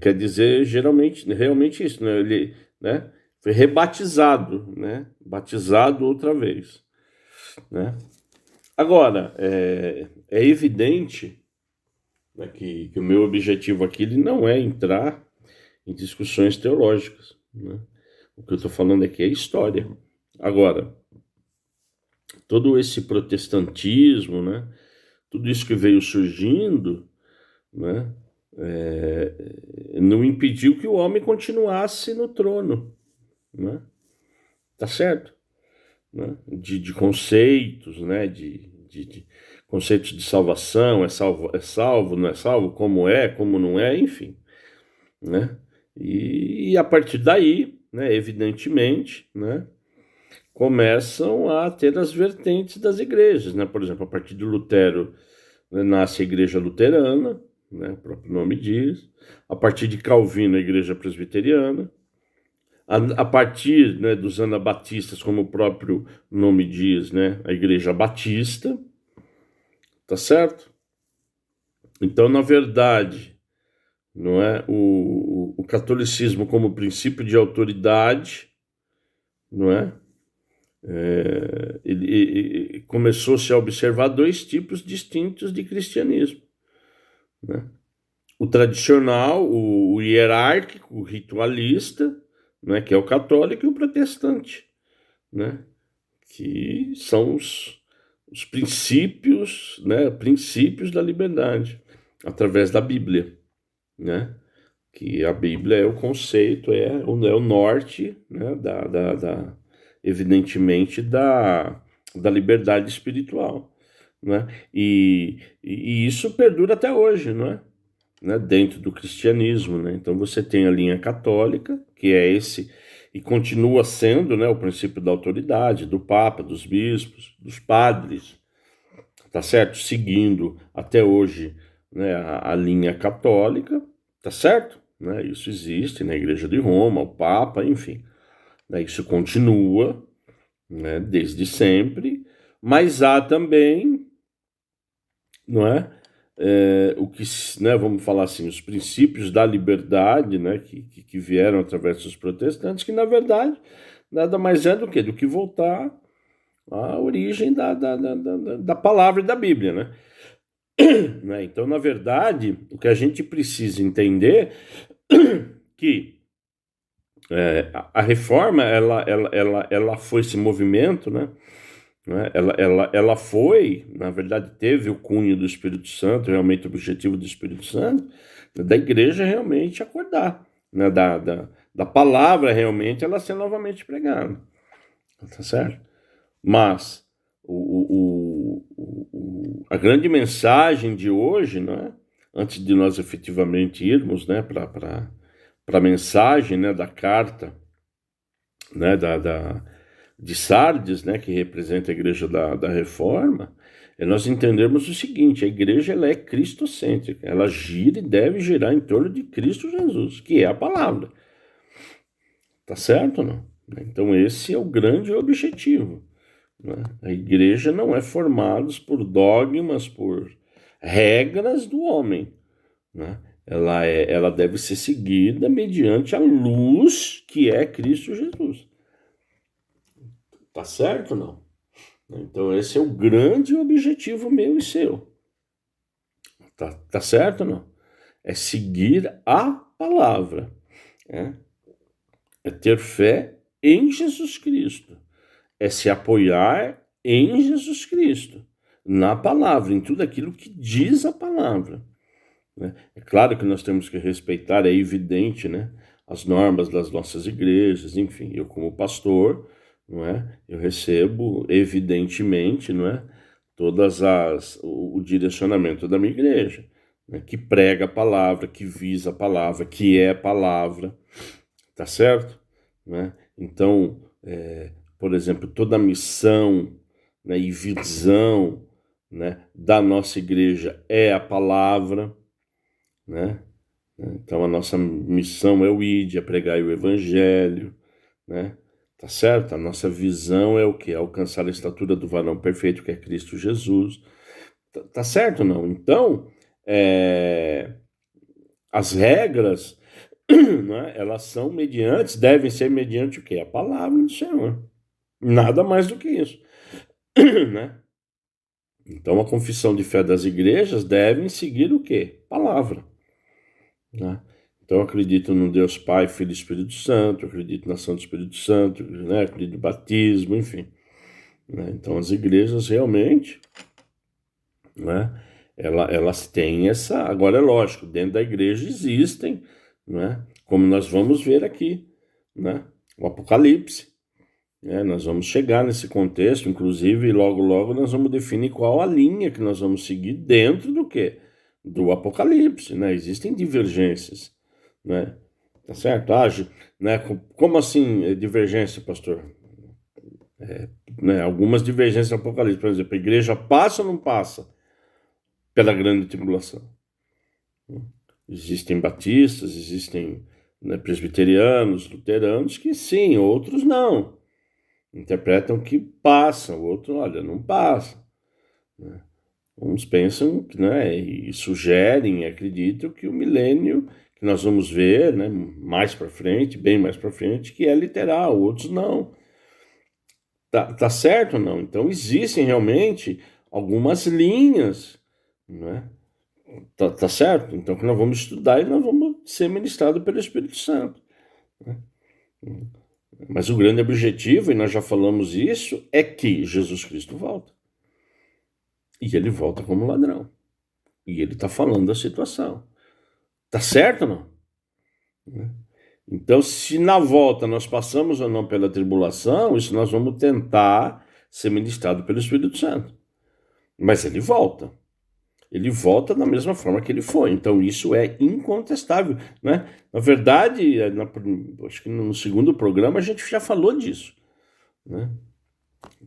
Speaker 1: quer dizer, geralmente, realmente isso, né, ele, né, foi rebatizado, né, batizado outra vez, né. Agora, é evidente, né, que o meu objetivo aqui ele não é entrar em discussões teológicas, né? O que eu estou falando aqui é história. Agora, todo esse protestantismo, né, tudo isso que veio surgindo, né, não impediu que o homem continuasse no trono, né? Tá certo? Né? De conceitos, né? De conceitos de salvação, é salvo, não é salvo, como não é, enfim, né? E a partir daí, né, evidentemente, né, começam a ter as vertentes das igrejas, né? Por exemplo, a partir de Lutero, né, nasce a igreja luterana, né, o próprio nome diz. A partir de Calvino, a igreja presbiteriana. A partir, né, dos anabatistas, como o próprio nome diz, né, a igreja batista, tá certo? Então, na verdade, não é o catolicismo como princípio de autoridade, não é? Ele começou-se a observar dois tipos distintos de cristianismo, né? O tradicional, o hierárquico, o ritualista, né, que é o católico, e o protestante, né, que são os princípios, né, princípios da liberdade, através da Bíblia, né, que a Bíblia é o conceito, é o norte, né, evidentemente, da liberdade espiritual, né, e isso perdura até hoje, não é? Né, dentro do cristianismo, né? Então você tem a linha católica, que é esse, e continua sendo, né, o princípio da autoridade, do Papa, dos bispos, dos padres, tá certo? Seguindo até hoje, né, a linha católica, tá certo? Né? Isso existe na Igreja de Roma, o Papa, enfim. Né? Isso continua, né, desde sempre, mas há também, não é? O que, né, vamos falar assim, os princípios da liberdade, né, que vieram através dos protestantes, que na verdade nada mais é do que voltar à origem da palavra e da Bíblia, né? Né? Então, na verdade, o que a gente precisa entender que a reforma ela foi esse movimento, né? Né? Ela foi, na verdade, teve o cunho do Espírito Santo, realmente o objetivo do Espírito Santo, da igreja realmente acordar, né? Da palavra realmente ela ser novamente pregada, tá certo? Mas a grande mensagem de hoje, né? Antes de nós efetivamente irmos, né, para a mensagem, né, da carta, né, de Sardes, né, que representa a igreja da Reforma, é nós entendermos o seguinte: a igreja ela é cristocêntrica, ela gira e deve girar em torno de Cristo Jesus, que é a palavra. Tá certo ou não? Então esse é o grande objetivo, né? A igreja não é formada por dogmas, por regras do homem, né? Ela deve ser seguida mediante a luz que é Cristo Jesus. Tá certo ou não? Então esse é o grande objetivo meu e seu. Tá certo ou não? É seguir a palavra. É ter fé em Jesus Cristo. É se apoiar em Jesus Cristo. Na palavra, em tudo aquilo que diz a palavra. Né? É claro que nós temos que respeitar, é evidente, né, as normas das nossas igrejas, enfim, eu como pastor, não é, eu recebo evidentemente, não é, o direcionamento da minha igreja, né, que prega a palavra, que visa a palavra, que é a palavra, tá certo? Né? Então, por exemplo, toda a missão, né, e visão, né, da nossa igreja é a palavra, né? Então a nossa missão é o ide, é pregar o evangelho, né? Tá certo? A nossa visão é o quê? Alcançar a estatura do varão perfeito, que é Cristo Jesus. Tá certo ou não? Então, as regras, né, elas são mediantes, devem ser mediante o quê? A palavra do Senhor. Nada mais do que isso, né? Então, a confissão de fé das igrejas devem seguir o quê? Palavra, né? Então, eu acredito no Deus Pai, Filho e Espírito Santo, eu acredito na ação do Espírito Santo, né? Acredito no batismo, enfim, né? Então, as igrejas realmente, né? Elas têm essa... Agora, é lógico, dentro da igreja existem, né? Como nós vamos ver aqui, né? O Apocalipse. Nós vamos chegar nesse contexto, inclusive, e logo, logo nós vamos definir qual a linha que nós vamos seguir dentro do quê? Do Apocalipse, né? Existem divergências, né? Tá certo? Né? Como assim divergência, pastor? Né? Algumas divergências no Apocalipse, por exemplo, a igreja passa ou não passa pela grande tribulação? Existem batistas, existem, né, presbiterianos, luteranos que sim, outros não. Interpretam que passam, o outro, olha, não passa, né? Uns pensam, né, e sugerem, acreditam que o milênio, que nós vamos ver, né, mais para frente, bem mais para frente, que é literal, outros não. Tá certo ou não? Então existem realmente algumas linhas, né? Tá certo? Então que nós vamos estudar e nós vamos ser ministrados pelo Espírito Santo, né? Mas o grande objetivo, e nós já falamos isso, é que Jesus Cristo volta. E ele volta como ladrão. E ele está falando da situação. Tá certo ou não? Então, se na volta nós passamos ou não pela tribulação, isso nós vamos tentar ser ministrado pelo Espírito Santo. Mas ele volta. Ele volta da mesma forma que ele foi. Então, isso é incontestável, né? Na verdade, acho que no segundo programa a gente já falou disso, né?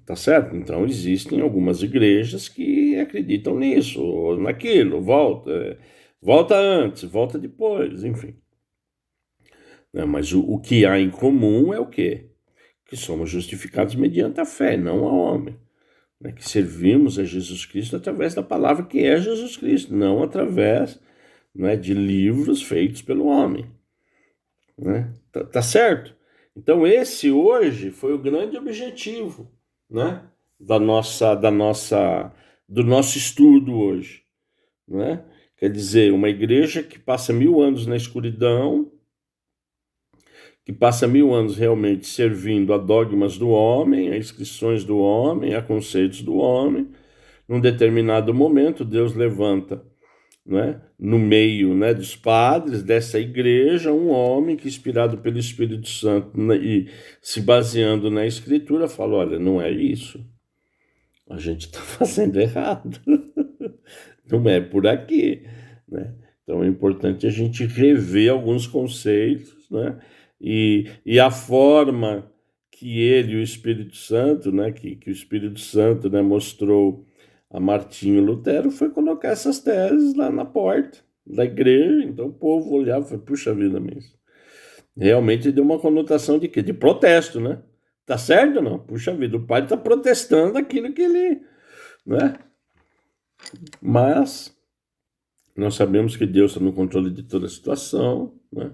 Speaker 1: Tá certo? Então, existem algumas igrejas que acreditam nisso, ou naquilo, volta antes, volta depois, enfim. Mas o que há em comum é o quê? Que somos justificados mediante a fé, não ao homem. Que servimos a Jesus Cristo através da palavra que é Jesus Cristo, não através, né, de livros feitos pelo homem, né? Tá certo? Então esse hoje foi o grande objetivo, né, do nosso estudo hoje, né? Quer dizer, uma igreja que passa 1000 anos na escuridão, que passa 1000 anos realmente servindo a dogmas do homem, a inscrições do homem, a conceitos do homem. Num determinado momento, Deus levanta, né, no meio, né, dos padres dessa igreja, um homem que, inspirado pelo Espírito Santo, né, e se baseando na Escritura, fala, olha, não é isso. A gente está fazendo errado. Não é por aqui, né? Então é importante a gente rever alguns conceitos, né? E a forma que ele, o Espírito Santo, né, que o Espírito Santo, né, mostrou a Martinho Lutero, foi colocar essas teses lá na porta da igreja. Então o povo olhava e falou, puxa vida mesmo. Realmente deu uma conotação de quê? De protesto, né? Tá certo ou não? Puxa vida, o padre está protestando aquilo que ele, né? Mas nós sabemos que Deus está no controle de toda a situação, né?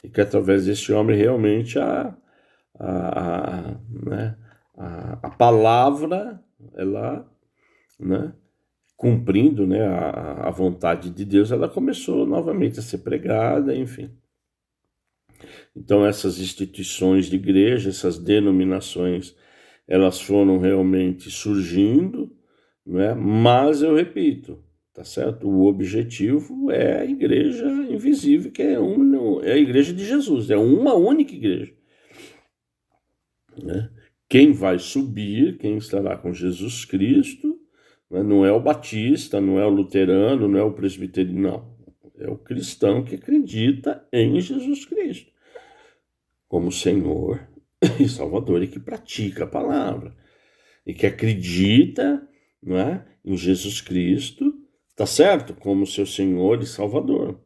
Speaker 1: E que através desse homem realmente né, a palavra, ela, né, cumprindo, né, a vontade de Deus, ela começou novamente a ser pregada, enfim. Então essas instituições de igreja, essas denominações, elas foram realmente surgindo, né? Mas eu repito, tá certo? O objetivo é a igreja invisível, que é a igreja de Jesus, é uma única igreja, né? Quem vai subir, quem estará com Jesus Cristo, né? Não é o batista, não é o luterano, não é o presbiteriano, não. É o cristão que acredita em Jesus Cristo como Senhor e Salvador e que pratica a palavra. e que acredita, não é, em Jesus Cristo, tá certo? Como seu Senhor e Salvador,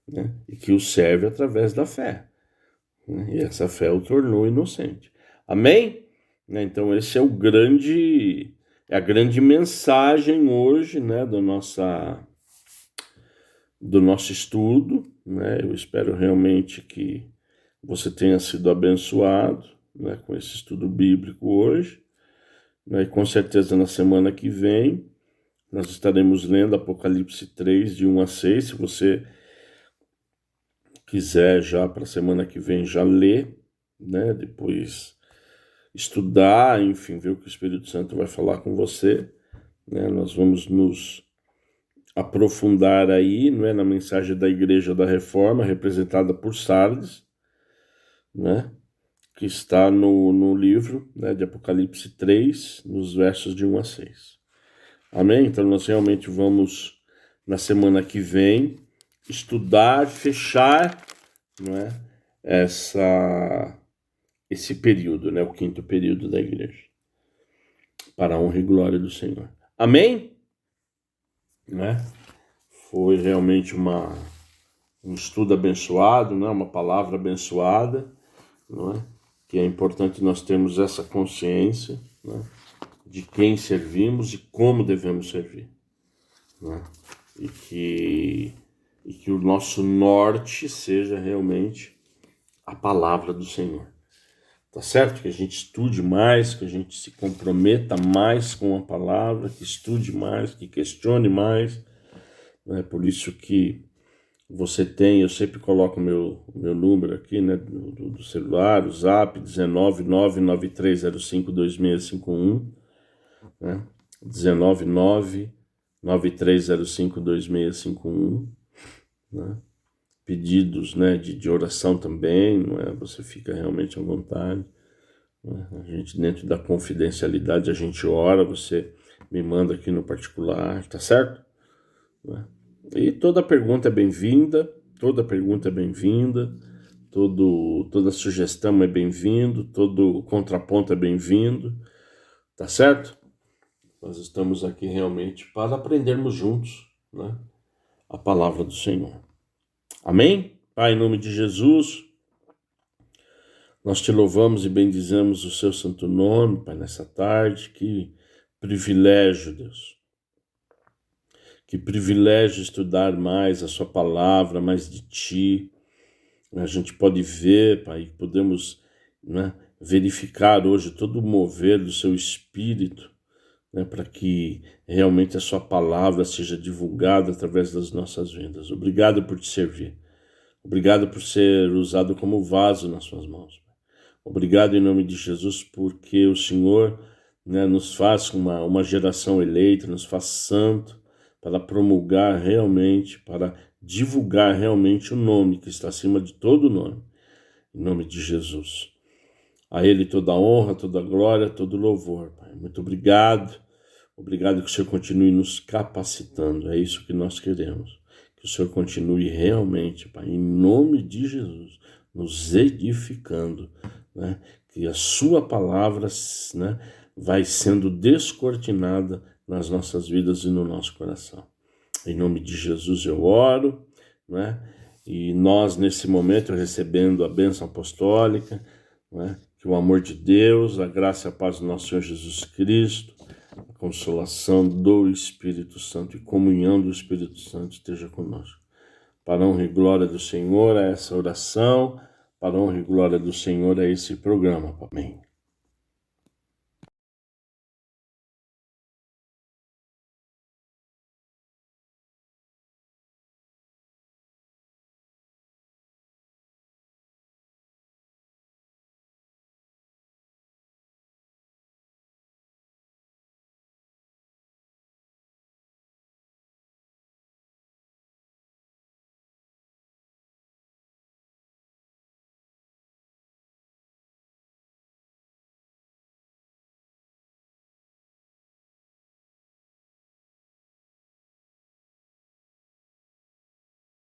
Speaker 1: né? E que o serve através da fé, né? E essa fé o tornou inocente. Amém? Né? Então esse é a grande mensagem hoje, né, do nosso estudo, né? Eu espero realmente que você tenha sido abençoado, né, com esse estudo bíblico hoje, né? E com certeza na semana que vem nós estaremos lendo Apocalipse 3, de 1 a 6. Se você quiser já para a semana que vem já ler, né, depois estudar, enfim, ver o que o Espírito Santo vai falar com você, né? Nós vamos nos aprofundar aí, não é, na mensagem da Igreja da Reforma, representada por Sardes, né, que está no livro, né, de Apocalipse 3, nos versos de 1 a 6. Amém? Então nós realmente vamos, na semana que vem, estudar, fechar, não é, esse período, né, o 5º período da igreja, para a honra e glória do Senhor. Amém? Né? Foi realmente um estudo abençoado, né? Uma palavra abençoada, não é? Que é importante nós termos essa consciência, né, de quem servimos e como devemos servir, né? E que o nosso norte seja realmente a palavra do Senhor. Tá certo? Que a gente estude mais, que a gente se comprometa mais com a palavra, que estude mais, que questione mais. É por isso que você tem, eu sempre coloco o meu número aqui, né, do celular, o Zap, 19993052651, né, 19993052651, né, pedidos, né, de oração também, não é? Você fica realmente à vontade, né? A gente, dentro da confidencialidade, a gente ora, você me manda aqui no particular, tá certo? Né? E toda pergunta é bem-vinda, toda sugestão é bem-vindo, todo contraponto é bem-vindo, tá certo? Nós estamos aqui realmente para aprendermos juntos, né, a palavra do Senhor. Amém? Pai, em nome de Jesus, nós te louvamos e bendizemos o seu santo nome, Pai, nessa tarde. Que privilégio, Deus. Que privilégio estudar mais a sua palavra, mais de ti. A gente pode ver, Pai, podemos, né, verificar hoje todo o mover do seu Espírito, né, para que realmente a sua palavra seja divulgada através das nossas vidas. Obrigado por te servir. Obrigado por ser usado como vaso nas suas mãos. Obrigado em nome de Jesus, porque o Senhor, né, nos faz uma geração eleita, nos faz santo, para promulgar realmente, para divulgar realmente o nome que está acima de todo nome, em nome de Jesus. A Ele toda a honra, toda a glória, todo o louvor, Pai. Muito obrigado. Obrigado que o Senhor continue nos capacitando, é isso que nós queremos. Que o Senhor continue realmente, Pai, em nome de Jesus, nos edificando, né? Que a sua palavra, né, vai sendo descortinada nas nossas vidas e no nosso coração. Em nome de Jesus eu oro, né? E nós nesse momento recebendo a bênção apostólica, né? Que o amor de Deus, a graça e a paz do nosso Senhor Jesus Cristo, a consolação do Espírito Santo e comunhão do Espírito Santo esteja conosco. Para a honra e glória do Senhor a essa oração, para a honra e glória do Senhor a esse programa. Amém.